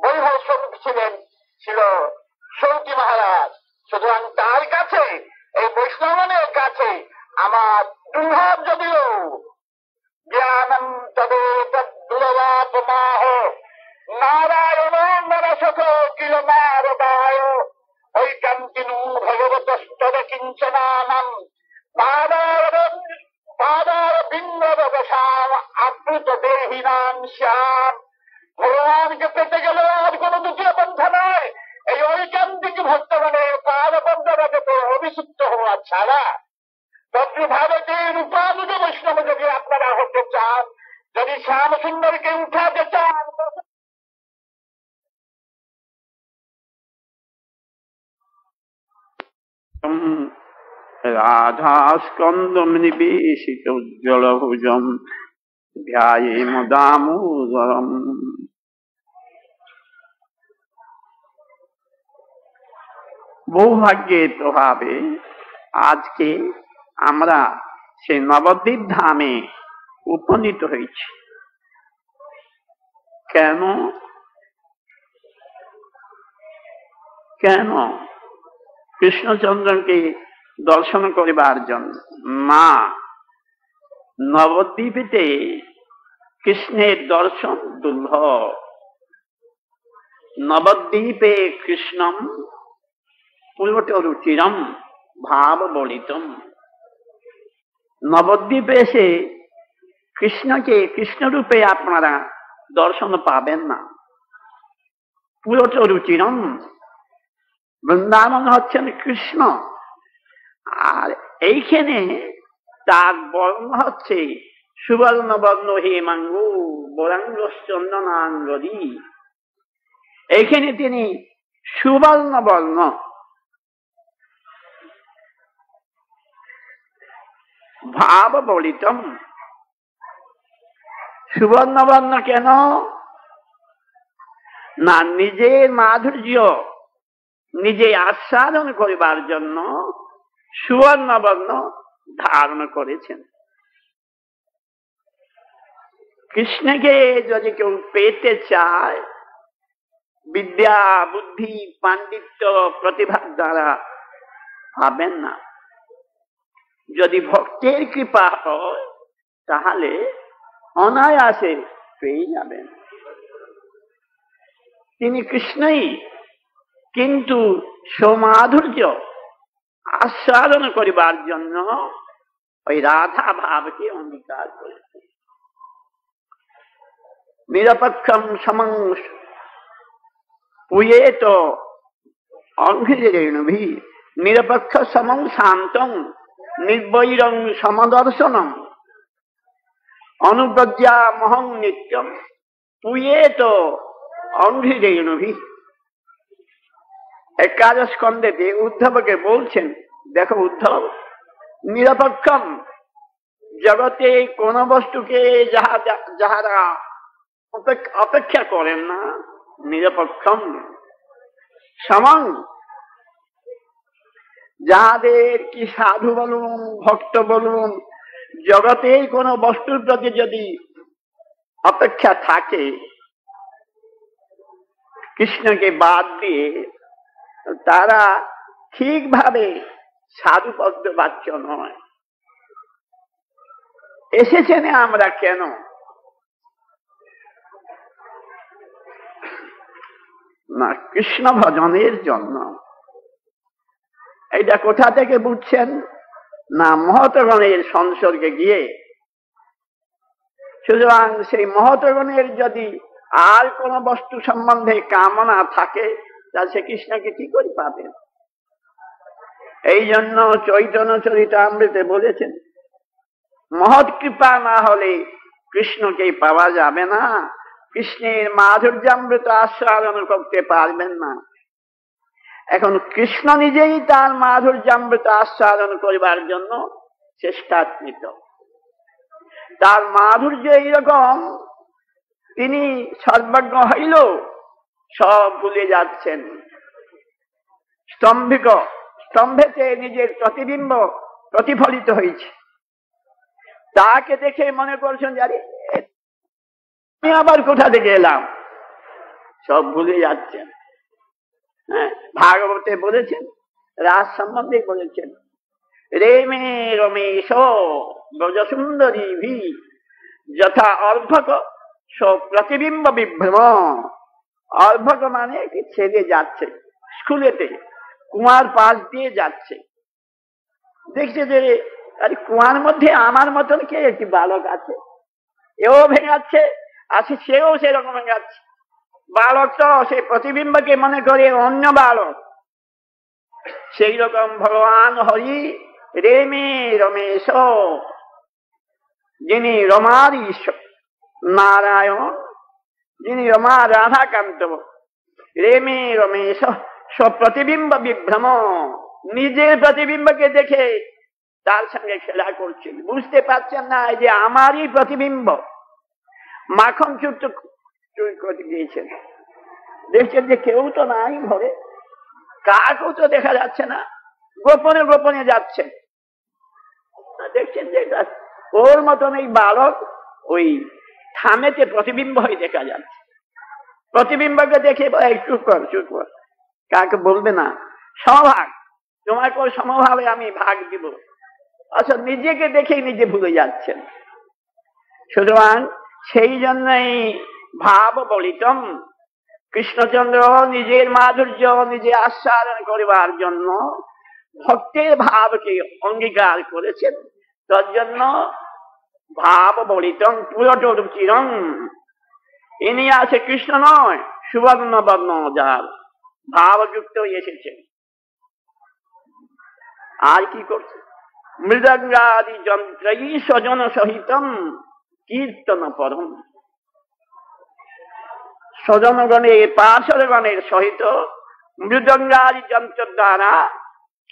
বৈভব স্বরূপ ছিল সৌকি মহারাজ। সুতরাং তার কাছে, এই বৈষ্ণবের কাছে আমার দুর্লভ যদিও জ্ঞানম তবে দুর্লভাপমাহ নারায়ণ নরসখ কিল নারদায় ঐকান্তিনু ভগবত স্তব কিঞ্চনানম পাদার বিন্দবসাম আবৃত দেহিনাম শ্যাম। ভগবানকে পেতে গেলে আর কোন দ্বিতীয় পন্থা নয়, এই ঐকান্তিক ভক্তগণের পাদপদ্মরাজতে অভিষিক্ত হওয়া ছাড়া। তদ্রুভাবে রূপানুগ বৈষ্ণব যদি আপনারা হতে চান, যদি শ্যাম সুন্দরকে উঠাতে চান, রাধাস্কন্দম নিবেশিত জলভুজম ধ্যায়েম দামোদরম। সৌভাগ্যের প্রভাবে আজকে আমরা সেই নবদ্বীপ ধামে উপনীত হয়েছি। কেন কেন? কৃষ্ণচন্দ্রকে দর্শন করিবার জন্য। মা নবদ্বীপেতে কৃষ্ণের দর্শন দুর্লভ। নবদ্বীপে কৃষ্ণম পুলটরুচিরম ভাব বলিতম। নবদ্বীপে এসে কৃষ্ণকে কৃষ্ণরূপে আপনারা দর্শন পাবেন না। পুলটরুচিরম, বৃন্দাবন হচ্ছেন কৃষ্ণ, আর এইখানে তার বর্ণ হচ্ছে সুবর্ণ বর্ণ হেমাঙ্গু বরাঙ্গচন্দনাঙ্গরি। এইখানে তিনি সুবর্ণ বর্ণ। ভাব বলিতম, সুবর্ণ বর্ণ কেন না? নিজের মাধুর্য নিজে আস্বাদন করিবার জন্য সুবর্ণ বর্ণ ধারণ করেছেন। কৃষ্ণকে যদি কেউ পেতে চায় বিদ্যা বুদ্ধি পাণ্ডিত্য প্রতিভার দ্বারা পাবেন না। যদি ভক্তের কৃপা হয় তাহলে অনায়াসে পেয়ে যাবেন। তিনি কৃষ্ণই, কিন্তু সৌমাধুর্য আস্বাদন করিবার জন্য ওই রাধা ভাবকে অঙ্গীকার করেছে। নিরপেক্ষম সমং পুয়েত অঙ্ঘ্রিরেণুভি নিরপেক্ষ সমং শান্তং নির্বৈরং সমদর্শনম অনুপ্রজ্ঞা মহং নিত্যম পুয়েত অঙ্ঘ্রিরেণুভি। একাদশ স্কন্ধেতে উদ্ধবকে বলছেন, দেখো উদ্ধব, নিরপেক্ষম জগতে কোন বস্তুকে যাহারা অপেক্ষা করেন না, নিরপেক্ষম সমং যাহাদের কি সাধু বলুন ভক্ত বলুন জগতের কোন বস্তুর প্রতি যদি অপেক্ষা থাকে কৃষ্ণকে বাদ দিয়ে, তারা ঠিকভাবে সাধুপদ্ম বাচ্য নয়। এসেছেন আমরা কেন? না, কৃষ্ণ ভজনের জন্য। এটা কোথা থেকে বুঝছেন? না, মহতগণের সংসর্গে গিয়ে। সুতরাং সেই মহতগণের যদি আর কোন বস্তু সম্বন্ধে কামনা থাকে তা সে কৃষ্ণকে কি করে পাবেন? এই জন্য চৈতন্য চরিতামৃতে বলেছেন, মহৎ কৃপা না হলে কৃষ্ণকে পাওয়া যাবে না, কৃষ্ণের মাধুর্যামৃত আস্বাদন করতে পারবেন না। এখন কৃষ্ণ নিজেই তার মাধুর্যামৃত আস্বাদন করিবার জন্য চেষ্টাত্মিত। তার মাধুর্য এইরকম, তিনি সর্বজ্ঞ হইলেও সব ভুলে যাচ্ছেন। স্তম্ভেতে নিজের প্রতিবিম্ব প্রতিফলিত হয়েছে, তাকে দেখে মনে করছেন যে আরে আমি আবার কোথা থেকে এলাম, সব ভুলে যাচ্ছেন। হ্যাঁ, ভাগবতে বলেছেন, রাজ সম্বন্ধে বলেছেন, রেমে রমেশ ব্রজ সুন্দরী ভি যথা অর্ভক প্রতিবিম্ব বিভ্রম। অর্ভক মানে একটি ছেলে যাচ্ছে স্কুলেতে, কুয়ার পাশ দিয়ে যাচ্ছে, দেখছে যে আরে কুয়ার মধ্যে আমার মতন কে একটি বালক আছে, এও ভেঙাচ্ছে, আছে সেও সেরকম ভেঙাচ্ছে। বালক তো সে প্রতিবিম্বকে মনে করে অন্য বালক। সেই রকম ভগবান হরি রেমে রমেশ, যিনি রমার ঈশ্বর নারায়ণ, যিনি রমা রাধাকান্ত, রেমে রমেশ প্রতিবিম্ব বিভ্রম, নিজের প্রতিবিম্বকে দেখে তার সঙ্গে খেলা করছেন, বুঝতে পারছেন না যে আমারই প্রতিবিম্ব। মাখন চুরি করে গিয়েছেন, দেখছেন যে কেউ তো নাই ঘরে, কাকেও তো দেখা যাচ্ছে না, গোপনে গোপনে যাচ্ছেন, দেখছেন যে ওর মতন এই বালক ওই থামেতে প্রতিবিম্ব হয়ে দেখা যাচ্ছে। প্রতিবিম্বকে দেখে চুপ কর চুপ কর, কাকে বলবে না, সমভাগ, তোমাকে সমভাবে আমি ভাগ দিব। আচ্ছা, নিজেকে দেখেই নিজে ভুলে যাচ্ছেন। সুতরাং সেই জন্যই ভাব বলিতম, কৃষ্ণচন্দ্র নিজের মাধুর্য নিজে আস্বাদন করিবার জন্য ভক্তের ভাবকে অঙ্গীকার করেছেন। তার জন্য ভাব বলিতম পুরট রুচিরং, ইনি আছে কৃষ্ণ নয়, সুবর্ণ বর্ণ যার ভাবযুক্ত এসেছেন। আর কি করছে? মৃদঙ্গাদি যন্ত্রই স্বজন সহিতম কীর্তন পরম। স্বজনগণের পার্শ্বগণের সহিত মৃদঙ্গাদি যন্ত্র দ্বারা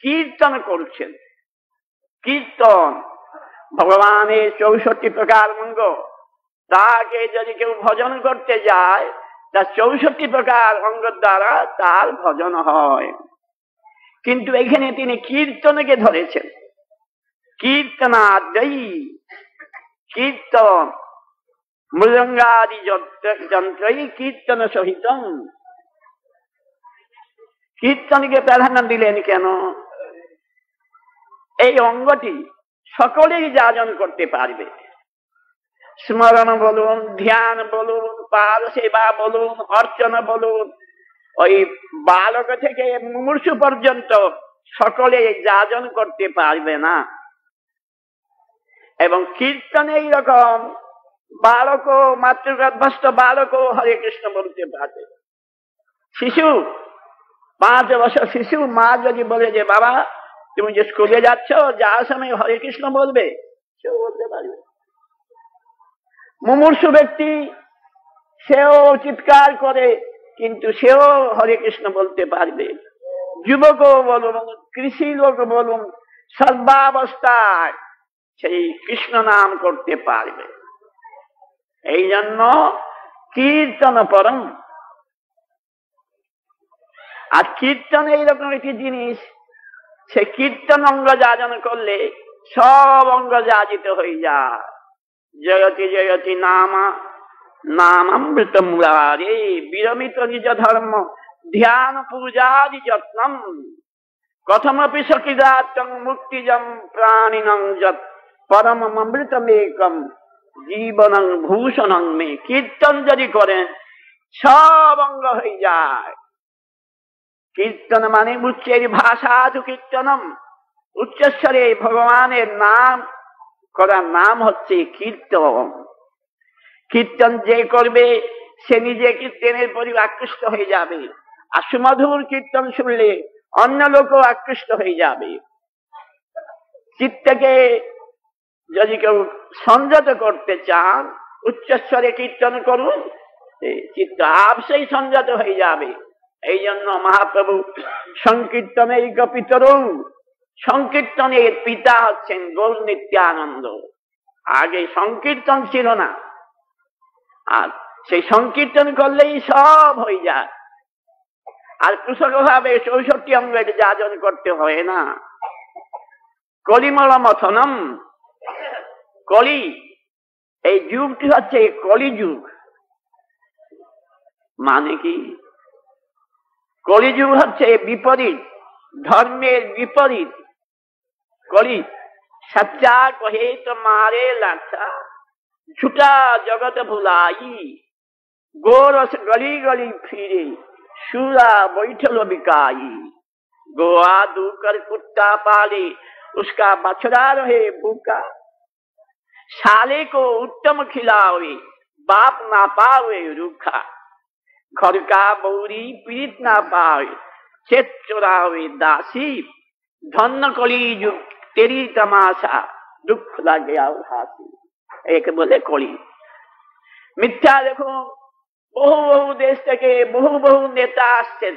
কীর্তন করছেন। কীর্তন ভগবানের 64 প্রকার অঙ্গ, তাকে যদি কেউ ভজন করতে যায় তার 64 প্রকার অঙ্গ দ্বারা তার ভজন হয়। কিন্তু এখানে তিনি কীর্তনকে ধরেছেন। কীর্তনাদ্বয়ী, কীর্তন মৃদঙ্গাদি যন্ত্রই কীর্তন সহিত কীর্তনকে প্রাধান্য দিলেন কেন? এই অঙ্গটি সকলেই যাজন করতে পারবে। স্মরণ বলুন, ধ্যান বলুন, পাদ সেবা বলুন, অর্চনা বলুন, ওই বালক থেকে মুমূর্ষু পর্যন্ত সকলে যাজন করতে পারবে না। এবং কীর্তনে এইরকম বালকও, মাতৃগর্ভস্থ বালকও হরে কৃষ্ণ বলতে পারবে। শিশু, 5 বছর শিশু মা যদি বলে যে বাবা তুমি যে স্কুলে যাচ্ছ, যাওয়ার সময় হরে কৃষ্ণ বলবে, সেও বলতে পারবে। মুমূর্ষু ব্যক্তি সেও চিৎকার করে, কিন্তু সেও হরে কৃষ্ণ বলতে পারবে। যুবকও বলুন, কৃষি লোক বলুন, সর্বাবস্থায় সেই কৃষ্ণ নাম করতে পারবে। এই জন্য কীর্তন পরম। আর কীর্তন এইরকম একটি জিনিস, সে কীর্তন অঙ্গ যাজন করলে সব অঙ্গ যাজিত হয়ে যায়। জয়তি জয়তি নামা নামামৃত মুরারে বিরমিত নিজ ধর্ম ধ্যান পূজাদি যত্নম কথমপি সকিদাতং মুক্তিজম প্রাণিনং যৎ পরমমৃতমেকম জীবনং ভূষণং মে। কীর্তন যদি করেন সব অঙ্গ হয়ে যায়। কীর্তন মানে উচ্চের ভাষা তো কীর্তনম, উচ্চস্বরে ভগবানের নাম করার নাম হচ্ছে কীর্তন। কীর্তন যে করবে সে নিজে কীর্তনের প্রতি আকৃষ্ট হয়ে যাবে। আর সুমধুর কীর্তন শুনলে অন্য লোকও আকৃষ্ট হয়ে যাবে। চিত্তকে যদি কেউ সংযত করতে চান, উচ্চস্বরে কীর্তন করুন, চিত্ত আপসেই সংযত হয়ে যাবে। এই জন্য মহাপ্রভু সংকীর্তনের পিতরৌ, সংকীর্তনের পিতা হচ্ছেন গৌর নিত্যানন্দ। আগে সংকীর্তন ছিল না, আর সেই সংকীর্তন করলেই সব হয়ে যায়। আর কৃষক ভাবে 64 অঙ্গের যাজন করতে হয় না। কলিমল মথনম, কলি, এই যুগটি হচ্ছে কলিযুগ। মানে কি? কলিযুগ হচ্ছে বিপরীত, ধর্মের বিপরীত। কলি সচ্চা কহে তো মারে লাচ্ছা, ঝুটা জগত ভুলাই, গোরস গলি গলি ফিরে সুরা बैठल बिकाई, गोआ दूकर कुत्ता पाले उसका बछड़ा रहे भूखा, साले को उत्तम खिलावे बाप ना पावे रूखा, घर का बौरी पीड़ित ना पावे चेत चुरावे दासी, धन कली युग तेरी तमाशा दुख लगे और हाथी। एक बोले कली मिथ्या। देखो বহু বহু দেশ থেকে বহু বহু নেতা আসছেন,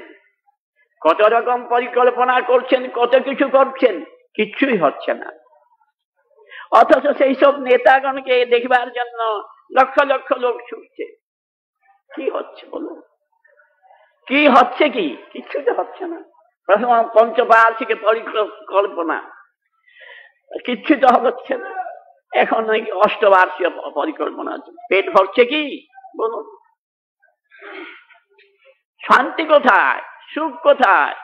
কত রকম পরিকল্পনা করছেন, কত কিছু করছেন, কিচ্ছুই হচ্ছে না। অথচ সেই সব নেতাগণকে দেখবার জন্য লক্ষ লক্ষ লোক ছুটছে। কি হচ্ছে বলুন? কি হচ্ছে? কি কিচ্ছু তো হচ্ছে না। প্রথম পঞ্চবার্ষিক পরিকল্পনা, কিচ্ছু তো হচ্ছে না। এখন নাকি অষ্টবার্ষিক পরিকল্পনা আছে। পেট ভরছে কি বলুন? শান্তি কোথায়? সুখ কোথায়?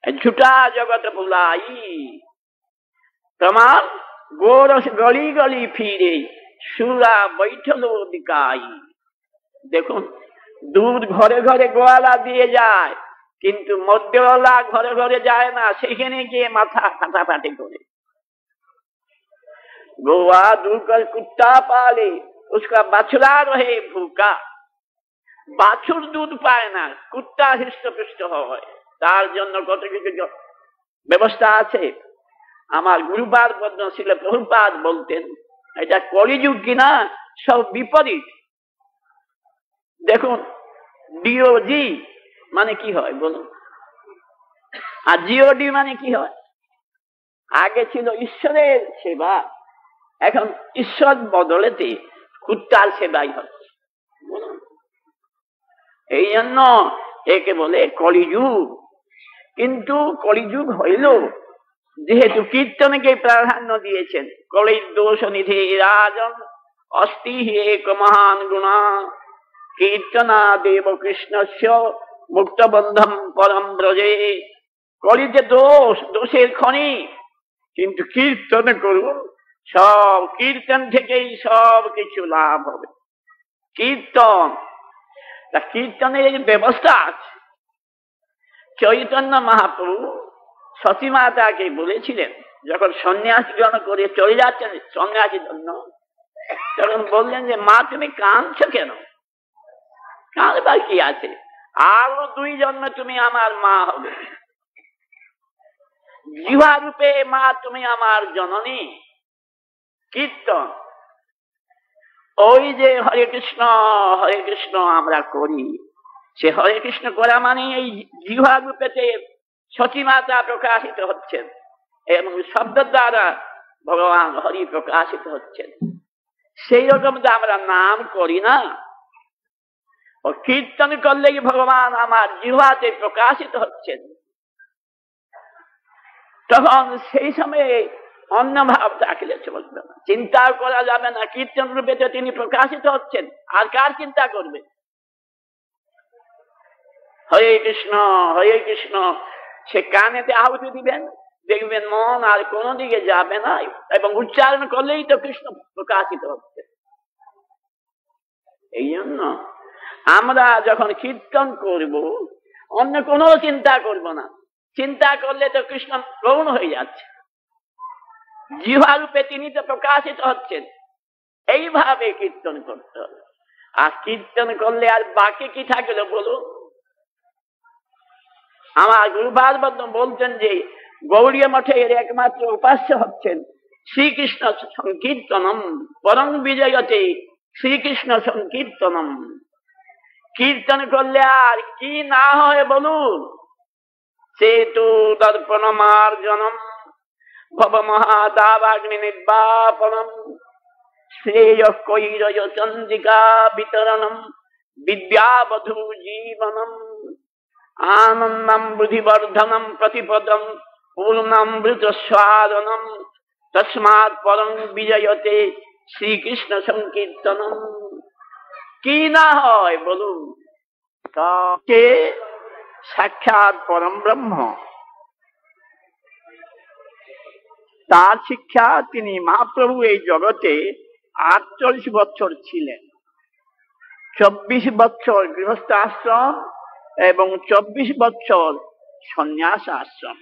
ঝুটা জগত ভুলাই, তোমার গোরস গলি গলি ফিরে সুরা बैठल बिकाई। দেখুন, দুধ ঘরে ঘরে গোয়ালা দিয়ে যায়, কিন্তু মধ্যওয়ালা ঘরে ঘরে যায় না, সেখানে গিয়ে মাথা ফাটাফাটি করে। গোয়া দুধ কুত্তা পালে उसका बछड़ा रहे भूखा, বাছুর দুধ পায় না, কুত্তা হৃষ্টপুষ্ট হয়। তার জন্য কত কিছু ব্যবস্থা আছে। আমার গুরুপাদ পদ্মশীল প্রভুপাদ বলতেন, এটা কলিযুগ কিনা সব বিপরীত। দেখুন, ডিওজি মানে কি হয় বলুন? আর জিওডি মানে কি হয়? আগে ছিল ঈশ্বরের সেবা, এখন ঈশ্বর বদলেতে কুত্তার সেবাই হচ্ছে বলুন। এই জন্য একে বলে কলিযুগ। কিন্তু কলিযুগ হইল যেহেতু কীর্তনকে প্রাধান্য দিয়েছেন। কলির দোষ নিধে রাজন অস্তি এক মহান গুণা, কীর্তনা দেব কৃষ্ণস্য মুক্তবন্ধম পরম ব্রজে, কলিতে দোষের খনি, কিন্তু কীর্তন করুন, সব কীর্তন থেকেই সব কিছু লাভ হবে। কীর্তন, তা কীর্তনের ব্যবস্থা আছে। চৈতন্য মহাপ্রভু সতী মাতাকে বলেছিলেন, যখন সন্ন্যাস গ্রহণ করে চলে যাচ্ছেন সন্ন্যাসীর জন্য, তখন বললেন যে মা তুমি কাঁদছো কেন? কাঁদবার কি আছে, আরো 2 জন্ম তুমি আমার মা হবে। জিহ্বা রূপে মা তুমি আমার জননী। কীর্তন, ওই যে হরে কৃষ্ণ আমরা করি, সে হরে কৃষ্ণ করা মানে এই জিহ্বা রূপেতে সতী মাতা প্রকাশিত হচ্ছেন এবং শব্দ দ্বারা ভগবান হরি প্রকাশিত হচ্ছেন। সেই রকম তো আমরা নাম করি না, ও কীর্তন করলেই ভগবান আমার জিহ্বাতে প্রকাশিত হচ্ছেন। তখন সেই সময়ে অন্য ভাব থাকলে চলবে না, চিন্তা করা যাবে না। কীর্তন রূপে তো তিনি প্রকাশিত হচ্ছেন, আর কার চিন্তা করবে? হরে কৃষ্ণ সে কানেতে আহুতি দিবেন, দেখবেন মন আর কোনো দিকে যাবে না, এবং উচ্চারণ করলেই তো কৃষ্ণ প্রকাশিত হচ্ছে। এই জন্য আমরা যখন কীর্তন করব অন্য কোনো চিন্তা করব না। চিন্তা করলে তো কৃষ্ণ গৌণ হয়ে যাচ্ছে, জিহ্বা রূপে তিনি তো প্রকাশিত হচ্ছেন। এইভাবে কীর্তন করতে হবে। আর কীর্তন করলে আর বাকি কি থাকলো বলুন? আমার গুরুপাদ বলতেন যে গৌড়ীয় মঠের একমাত্র উপাস্য হচ্ছেন শ্রীকৃষ্ণ সংকীর্তনম পরম বিজয়তে, শ্রীকৃষ্ণ সংকীর্তনম। কীর্তন করলে আর কি না হয় বলুন? সেতু দর্পণ মার্জনম, ভব মহাদাবাগ্নি নির্বাপনম, শ্রেয় কৈরয় চন্দ্রিকা বিতরণম, বিদ্যাবধূ জীবনম, আনন্দম বুদ্ধিবর্ধনম প্রতিপদম পূর্ণামৃত স্বাদনম, তস্মাৎ পরম বিজয়তে শ্রীকৃষ্ণ সংকীর্তনম। কি না হয় বলুন? কে সাক্ষাৎ পরম ব্রহ্ম, তার শিক্ষা তিনি মহাপ্রভু এই জগতে 48 বছর ছিলেন। 24 বছর গৃহস্থ আশ্রম এবং 24 বছর সন্ন্যাস আশ্রম।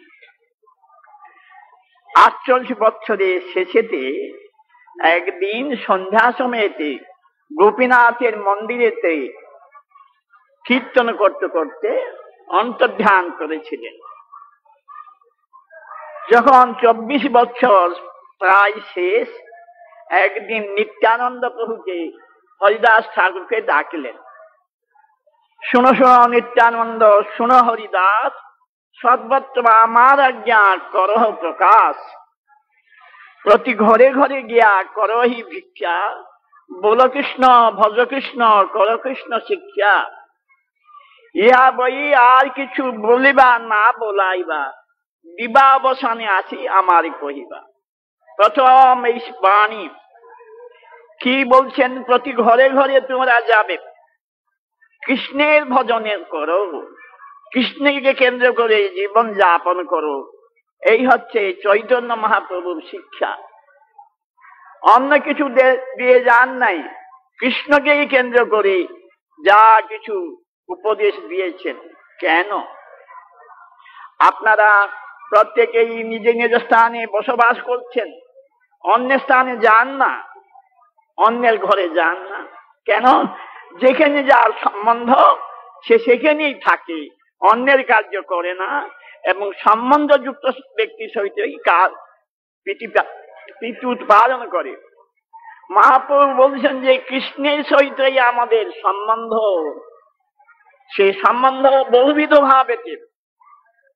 48 বছরের শেষেতে একদিন সন্ধ্যা সময়েতে গোপীনাথের মন্দিরেতে কীর্তন করতে করতে অন্তর্ধান করেছিলেন। যখন 24 বছর প্রায় শেষ, একদিন নিত্যানন্দ প্রভুকে হরিদাস ঠাকুরকে ডাকলেন। শোনো নিত্যানন্দ, শোনো হরিদাস, সর্বত্র আমার আজ্ঞা করহ প্রকাশ, প্রতি ঘরে ঘরে গিয়া করহি ভিক্ষা, বল কৃষ্ণ ভজ কৃষ্ণ কর কৃষ্ণ শিক্ষা। ইহা বই আর কিছু বলিবা না বলাইবা, দিবা অবসানে আছি আমারই কহিবা। প্রথম এই বাণী কি বলছেন? প্রতি ঘরে ঘরে তোমরা যাবে, কৃষ্ণের ভজনে করো, কৃষ্ণকে কেন্দ্র করে জীবন যাপন করো। এই হচ্ছে চৈতন্য মহাপ্রভুর শিক্ষা। অন্য কিছু দিয়ে যান নাই, কৃষ্ণকেই কেন্দ্র করে যা কিছু উপদেশ দিয়েছেন। কেন? আপনারা প্রত্যেকেই নিজ নিজ স্থানে বসবাস করছেন, অন্য স্থানে যান না, অন্যের ঘরে যান না। কেন? যেখানে যার সম্বন্ধ সে সেখানেই থাকে, অন্যের কার্য করে না, এবং সম্বন্ধযুক্ত ব্যক্তির সহিতই প্রীতি উৎপাদন করে। মহাপ্রভু বলছেন যে কৃষ্ণের সহিতই আমাদের সম্বন্ধ। সেই সম্বন্ধ বহুবিধ ভাবে।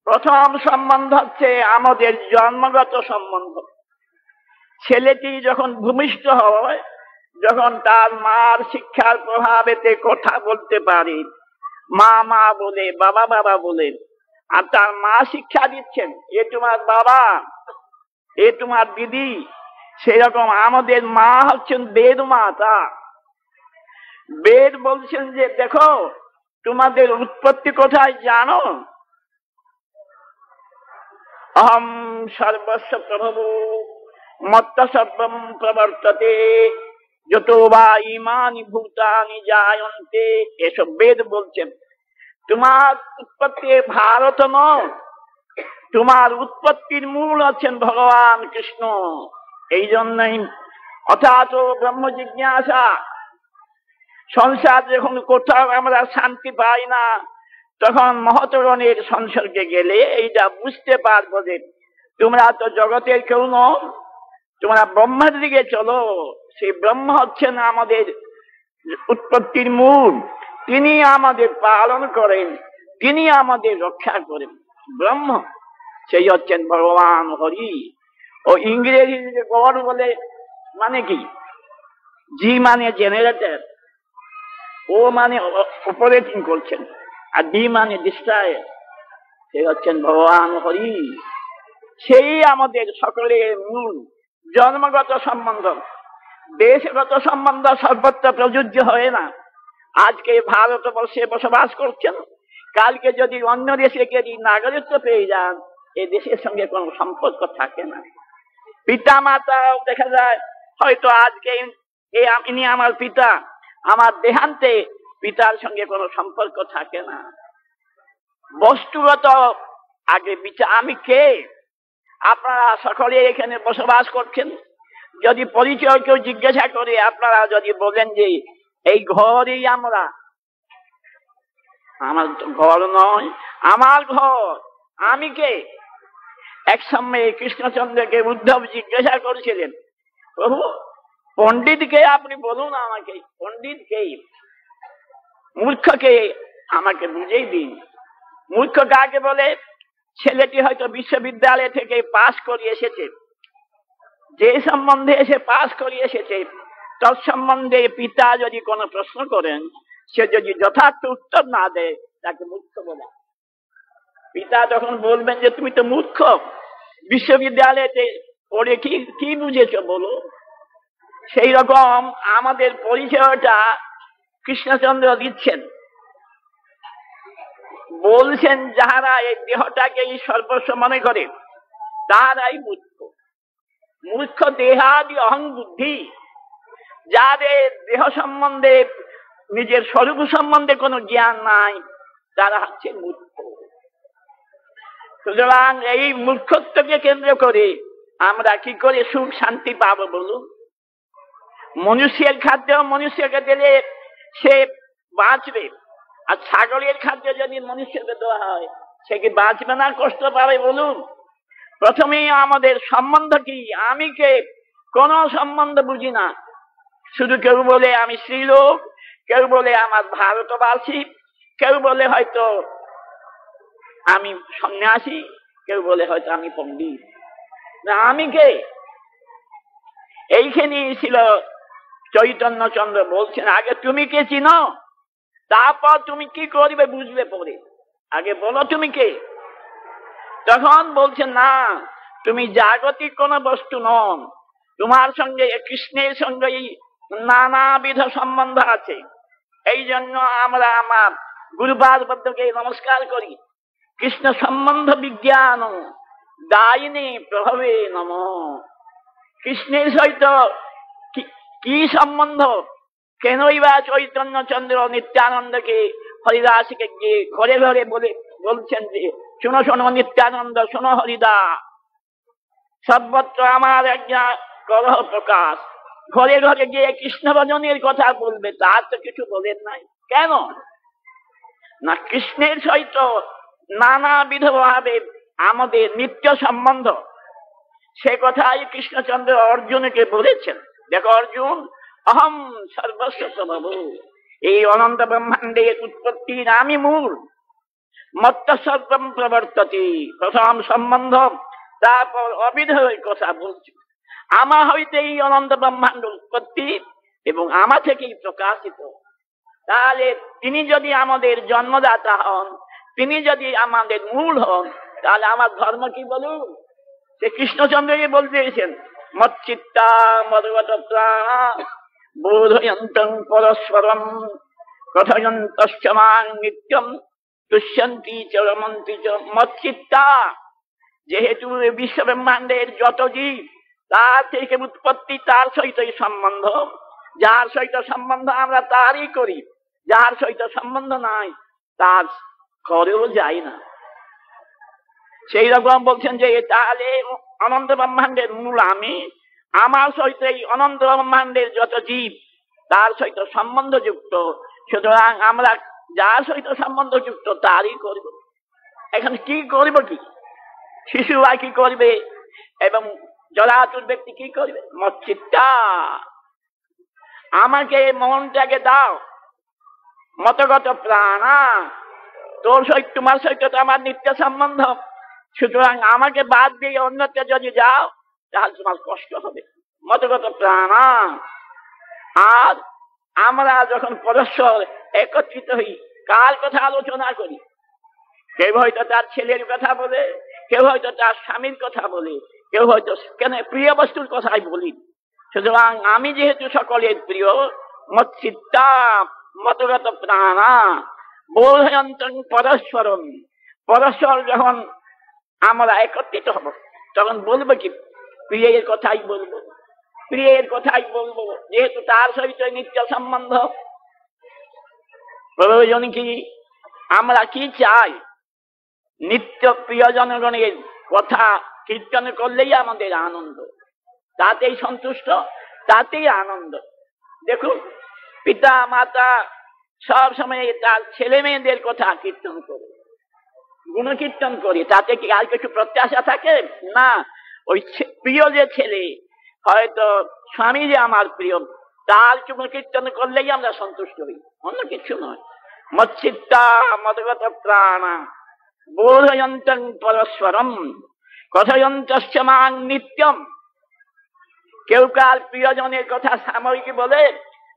প্রথম সম্বন্ধ হচ্ছে আমাদের জন্মগত সম্বন্ধ। ছেলেটি যখন ভূমিষ্ঠ হয়, যখন তার মার শিক্ষার প্রভাবেতে কথা বলতে পারে, মা মা বলে, বাবা বাবা বলে, আর তার মা শিক্ষা দিচ্ছেন, এ তোমার বাবা, এ তোমার দিদি। সেরকম আমাদের মা হচ্ছেন বেদ মাতা। বেদ বলছেন যে দেখো, তোমাদের উৎপত্তি কোথায় জানো? অহম সর্বস্ব প্রভু মত্ত সর্বম প্রবর্ততে যত বা ইমানি ভূতানি জায়ন্তে, এসব বেদ বলছেন। তোমার উৎপত্তি ভারত নয়, তোমার উৎপত্তির মূল আছেন ভগবান কৃষ্ণ। এই জন্যই অর্থাৎ ব্রহ্ম জিজ্ঞাসা। সংসার যখন কোথাও আমরা শান্তি পাই না, তখন মহতগণের সংসর্গে গেলে এইটা বুঝতে পারবো যে তোমরা তো জগতের কেউ নও, তোমরা ব্রহ্মের দিকে চলো। সেই ব্রহ্ম হচ্ছেন আমাদের উৎপত্তির মূল, তিনি আমাদের পালন করেন, তিনি আমাদের রক্ষা করেন। ব্রহ্ম সেই হচ্ছেন ভগবান হরি। ও ইংরেজি গড বলে মানে কি? জি মানে জেনারেটর, ও মানে অপারেটিং করছেন, আর ডি মানে ডিস্ট্রয়ার। সে হচ্ছেন ভগবান হরি। সেই আমাদের সকলের মূল। জন্মগত সম্বন্ধ, দেশগত সম্বন্ধ সর্বত্র প্রযোজ্য হয় না। আজকে ভারতবর্ষে বসবাস করছেন, কালকে যদি অন্য দেশে গিয়ে নাগরিকত্ব পেয়ে যান, এই দেশের সঙ্গে কোনো সম্পর্ক থাকে না। পিতা মাতাও দেখা যায় হয়তো আজকে ইনি আমার পিতা, আমার দেহান্তে পিতার সঙ্গে কোনো সম্পর্ক থাকে না। বস্তুগত আগে বিচার, আমি কে? আপনারা সকলে এখানে বসবাস করছেন, যদি পরিচয় কেউ জিজ্ঞাসা করে, আপনারা যদি বলেন যে এই ঘরেই আমরা, আমার ঘর নয়, আমার ঘর, আমি কে? এক সময় কৃষ্ণচন্দ্রকে উদ্ধব জিজ্ঞাসা করেছিলেন, প্রভু পণ্ডিত কে? আপনি বলুন আমাকে, পণ্ডিত কে? মূর্খকে আমাকে বুঝেই দিন। মূর্খ কাকে বলে? ছেলেটি হয়তো বিশ্ববিদ্যালয় থেকে পাশ করে এসেছে, যে সম্বন্ধে এসে পাশ করে এসেছে তৎসম্বন্ধে পিতা যদি কোনো প্রশ্ন করেন, সে যদি যথার্থ উত্তর না দেয়, তাকে মূর্খ বলে। পিতা তখন বলবেন যে তুমি তো মূর্খ, বিশ্ববিদ্যালয়তে পড়ে কি বুঝেছ বলো। সেই রকম আমাদের পরিচয়টা কৃষ্ণচন্দ্র দিচ্ছেন। বলছেন যাহারা এই দেহটাকে সর্বস্ব মনে করে তাহারাই মূর্খ। মূর্খ দেহাদি অহং বুদ্ধি, যাদের দেহ সম্বন্ধে, নিজের স্বরূপ সম্বন্ধে কোনো জ্ঞান নাই, তারা হচ্ছে মূর্খ। সুতরাং এই মূর্খত্বকে কেন্দ্র করে আমরা কি করে সুখ শান্তি পাবো বলুন? মনুষ্যের খাদ্য মনুষ্যকে দিলে সে বাঁচবে, আর ছাগলের খাদ্য যদি মনুষ্যকে দেওয়া হয়, সে কি বাঁচবে না, কষ্ট পাবে বলুন? প্রথমেই আমাদের সম্বন্ধ কি? আমি কে? কোন সম্বন্ধ বুঝি না। শুধু কেউ বলে আমি স্ত্রীলোক, কেউ বলে আমার ভারতবাসী, কেউ বলে হয়তো আমি সন্ন্যাসী, কেউ বলে হয়তো আমি পণ্ডিত। না, আমি কে? এইখানেই ছিল চৈতন্য চন্দ্র বলছেন, আগে তুমি কে চিনো, তারপর তুমি কি করবে বুঝবে পরে। আগে বলো তুমি কে। তখন বলছেন না, তুমি জাগতিক কোন বস্তু নন, তোমার সঙ্গে কৃষ্ণের সঙ্গে নানাবিধ সম্বন্ধ আছে। এই জন্য আমরা আমার গুরুবার বদ্ধকে নমস্কার করি। কৃষ্ণ সম্বন্ধ বিজ্ঞান দায়িনী প্রভাবে নম। কৃষ্ণের সহিত কি সম্বন্ধ? কেনই বা চৈতন্য চন্দ্র নিত্যানন্দকে হরিদাসকে গিয়ে ঘরে ঘরে বলছেন যে শোনো শোনো নিত্যানন্দ, শোনো হরিদা, সর্বত্র আমার একটা কলহ প্রকাশ। ঘরে ঘরে গিয়ে কৃষ্ণ ভজনের কথা বলবে, তার তো কিছু বলেন নাই। কেন না, কৃষ্ণের সহিত নানাবিধ ভাবে আমাদের নিত্য সম্বন্ধ, সে কথাই কৃষ্ণচন্দ্র অর্জুনকে বলেছেন। দেখো অর্জুন, অহম সর্বস্ব প্রভু, এই অনন্ত ব্রহ্মাণ্ডের উৎপত্তির আমি মূল। মত্ত সর্বম প্রবর্ততি, প্রথম সম্বন্ধ, তারপর অবিধেয় কথা বলছি। আমা হইতে এই অনন্ত ব্রহ্মাণ্ড উৎপত্তি এবং আমা থেকেই প্রকাশিত। তাহলে তিনি যদি আমাদের জন্মদাতা হন, তিনি যদি আমাদের মূল হন, তাহলে আমার ধর্ম কি বলুন? সে কৃষ্ণচন্দ্রকে বলতেছেন, মচ্চিত্তা মদগত প্রাণ বোধয়ন্তং পরস্পরম কথয়ন্তস্যমাং নিত্যম তুষ্যন্তি চ রমন্তি চ মচ্চিত্তা। যেহেতু বিশ্ব ব্রহ্মাণ্ডের যত জীব তার থেকে উৎপত্তি, তার সহিতই সম্বন্ধ, যার সহিত সম্বন্ধ আমরা তারই করি, যার সহিত সম্বন্ধ নাই তার করেও যাই না। সেই রকম বলছেন যে তাহলে অনন্ত ব্রহ্মাণ্ডের মূল আমি, আমার সহিত এই অনন্ত ব্রহ্মাণ্ডের যত জীব তার সহিত সম্বন্ধ যুক্ত, সুতরাং আমরা যার সহিত সম্বন্ধ যুক্ত তারই করব। এখন কি করব? কি শিশুরা কি করবে এবং জড়াতুর ব্যক্তি কি করবে? মচ্চিত্তা, আমাকে মনটাকে দাও, মতগত প্রাণা, তোর সহিত তোমার সহিত তো আমার নিত্য সম্বন্ধ, সুতরাং আমাকে বাদ দিয়ে অন্যত্র যদি যাও তাহলে তোমার কষ্ট হবে। মতগত প্রাণা। আর আমরা যখন পরস্পর একত্রিত হই কার কথা আলোচনা করি? কেউ হয়তো তার ছেলের কথা বলে, কেউ হয়তো তার স্বামীর কথা বলে, কেউ হয়তো কেন প্রিয় বস্তুর কথাই বলি। সুতরাং আমি যেহেতু সকলের প্রিয়, মচ্চিত্তা মতগত প্রাণা বোধয়ন্তং পরস্পরম, পরস্পর যখন আমরা একত্রিত হব তখন বলবো কি? প্রিয়ের কথাই বলবো, প্রিয়ের কথাই বলবো, যেহেতু তার সহিত নিত্য সম্বন্ধ। প্রয়োজন কি? আমরা কি চাই? নিত্য প্রিয় জনগণের কথা কীর্তন করলেই আমাদের আনন্দ, তাতেই সন্তুষ্ট, তাতেই আনন্দ। দেখুন, পিতা মাতা সব সময় তার ছেলে মেয়েদের কথা কীর্তন করে, গুণকীর্তন করে, তাতে কি আর কিছু প্রত্যাশা থাকে? না। ওই প্রিয় যে ছেলে, হয়তো স্বামী যে আমার প্রিয়, তার গুণকীর্তন করলেই আমরা সন্তুষ্ট হই, অন্য কিছু নয়। মচ্চিত্তা মতগত প্রাণা বোধয়ন্তং পরস্পরম কথয়ন্তস্য মাং নিত্যম। কেউ কার প্রিয়জনের কথা সাময়িক বলে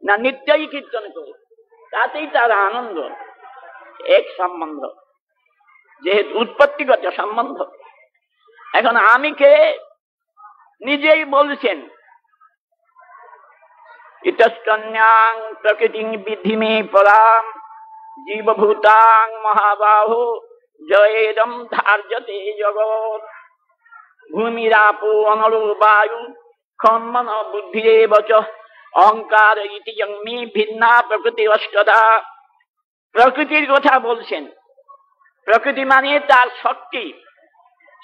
না, নিত্যই কীর্তন করে, তাতেই তার আনন্দ। এক সম্বন্ধ, যেহেতু উৎপত্তিগত সম্বন্ধ। এখন আমি কে? নিজেই বলছেন, ইতস্তন্যাং প্রকৃতিং বিদ্ধি মে পরাম জীবভূতাং মহাবাহু জয়েদম ধার্যতে জগৎ ভূমিরাপো অনলো বায়ু খন্মন বুদ্ধিরেব চ অহংকার ইতি জন্মি ভিন্না প্রকৃতি অষ্টদা। প্রকৃতির কথা বলছেন। প্রকৃতি মানে তার শক্তি।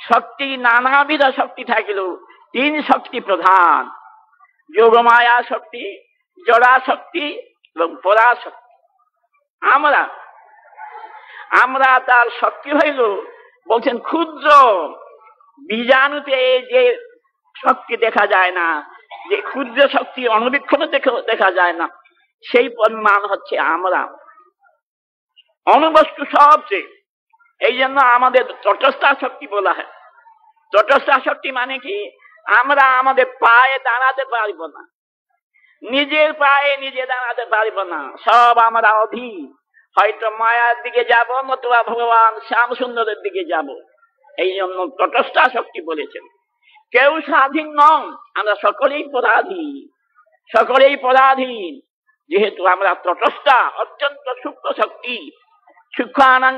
শক্তি নানাবিধ শক্তি থাকলেও তিন শক্তি প্রধান: যোগমায়া শক্তি, জড়া শক্তি এবং পরাশক্তি। আমরা তার শক্তি হইল বলছেন ক্ষুদ্র বীজাণুতে যে শক্তি দেখা যায় না, যে ক্ষুদ্র শক্তি অণুবীক্ষণে দেখা যায় না, সেই পরিমাণ হচ্ছে আমরা অণুবস্তু সবচেয়ে। এই জন্য আমাদের তটস্থা শক্তি বলা হয়। তটস্থা শক্তি মানে কি? আমরা আমাদের পায়ে দাঁড়াতে পারব না, নিজের পায়ে নিজে দাঁড়াতে পারব না, সব আমরা অধীন। হয়তো মায়ার দিকে যাব, নতুবা ভগবান শ্যাম সুন্দরের দিকে যাব। এই জন্য তটস্থা শক্তি বলেছেন। কেউ স্বাধীন নন, আমরা সকলেই পরাধীন, সকলেই পরাধীন। যেহেতু আমরা তটস্থা, অত্যন্ত সূক্ষ্ম শক্তি, সূক্ষ্মানাং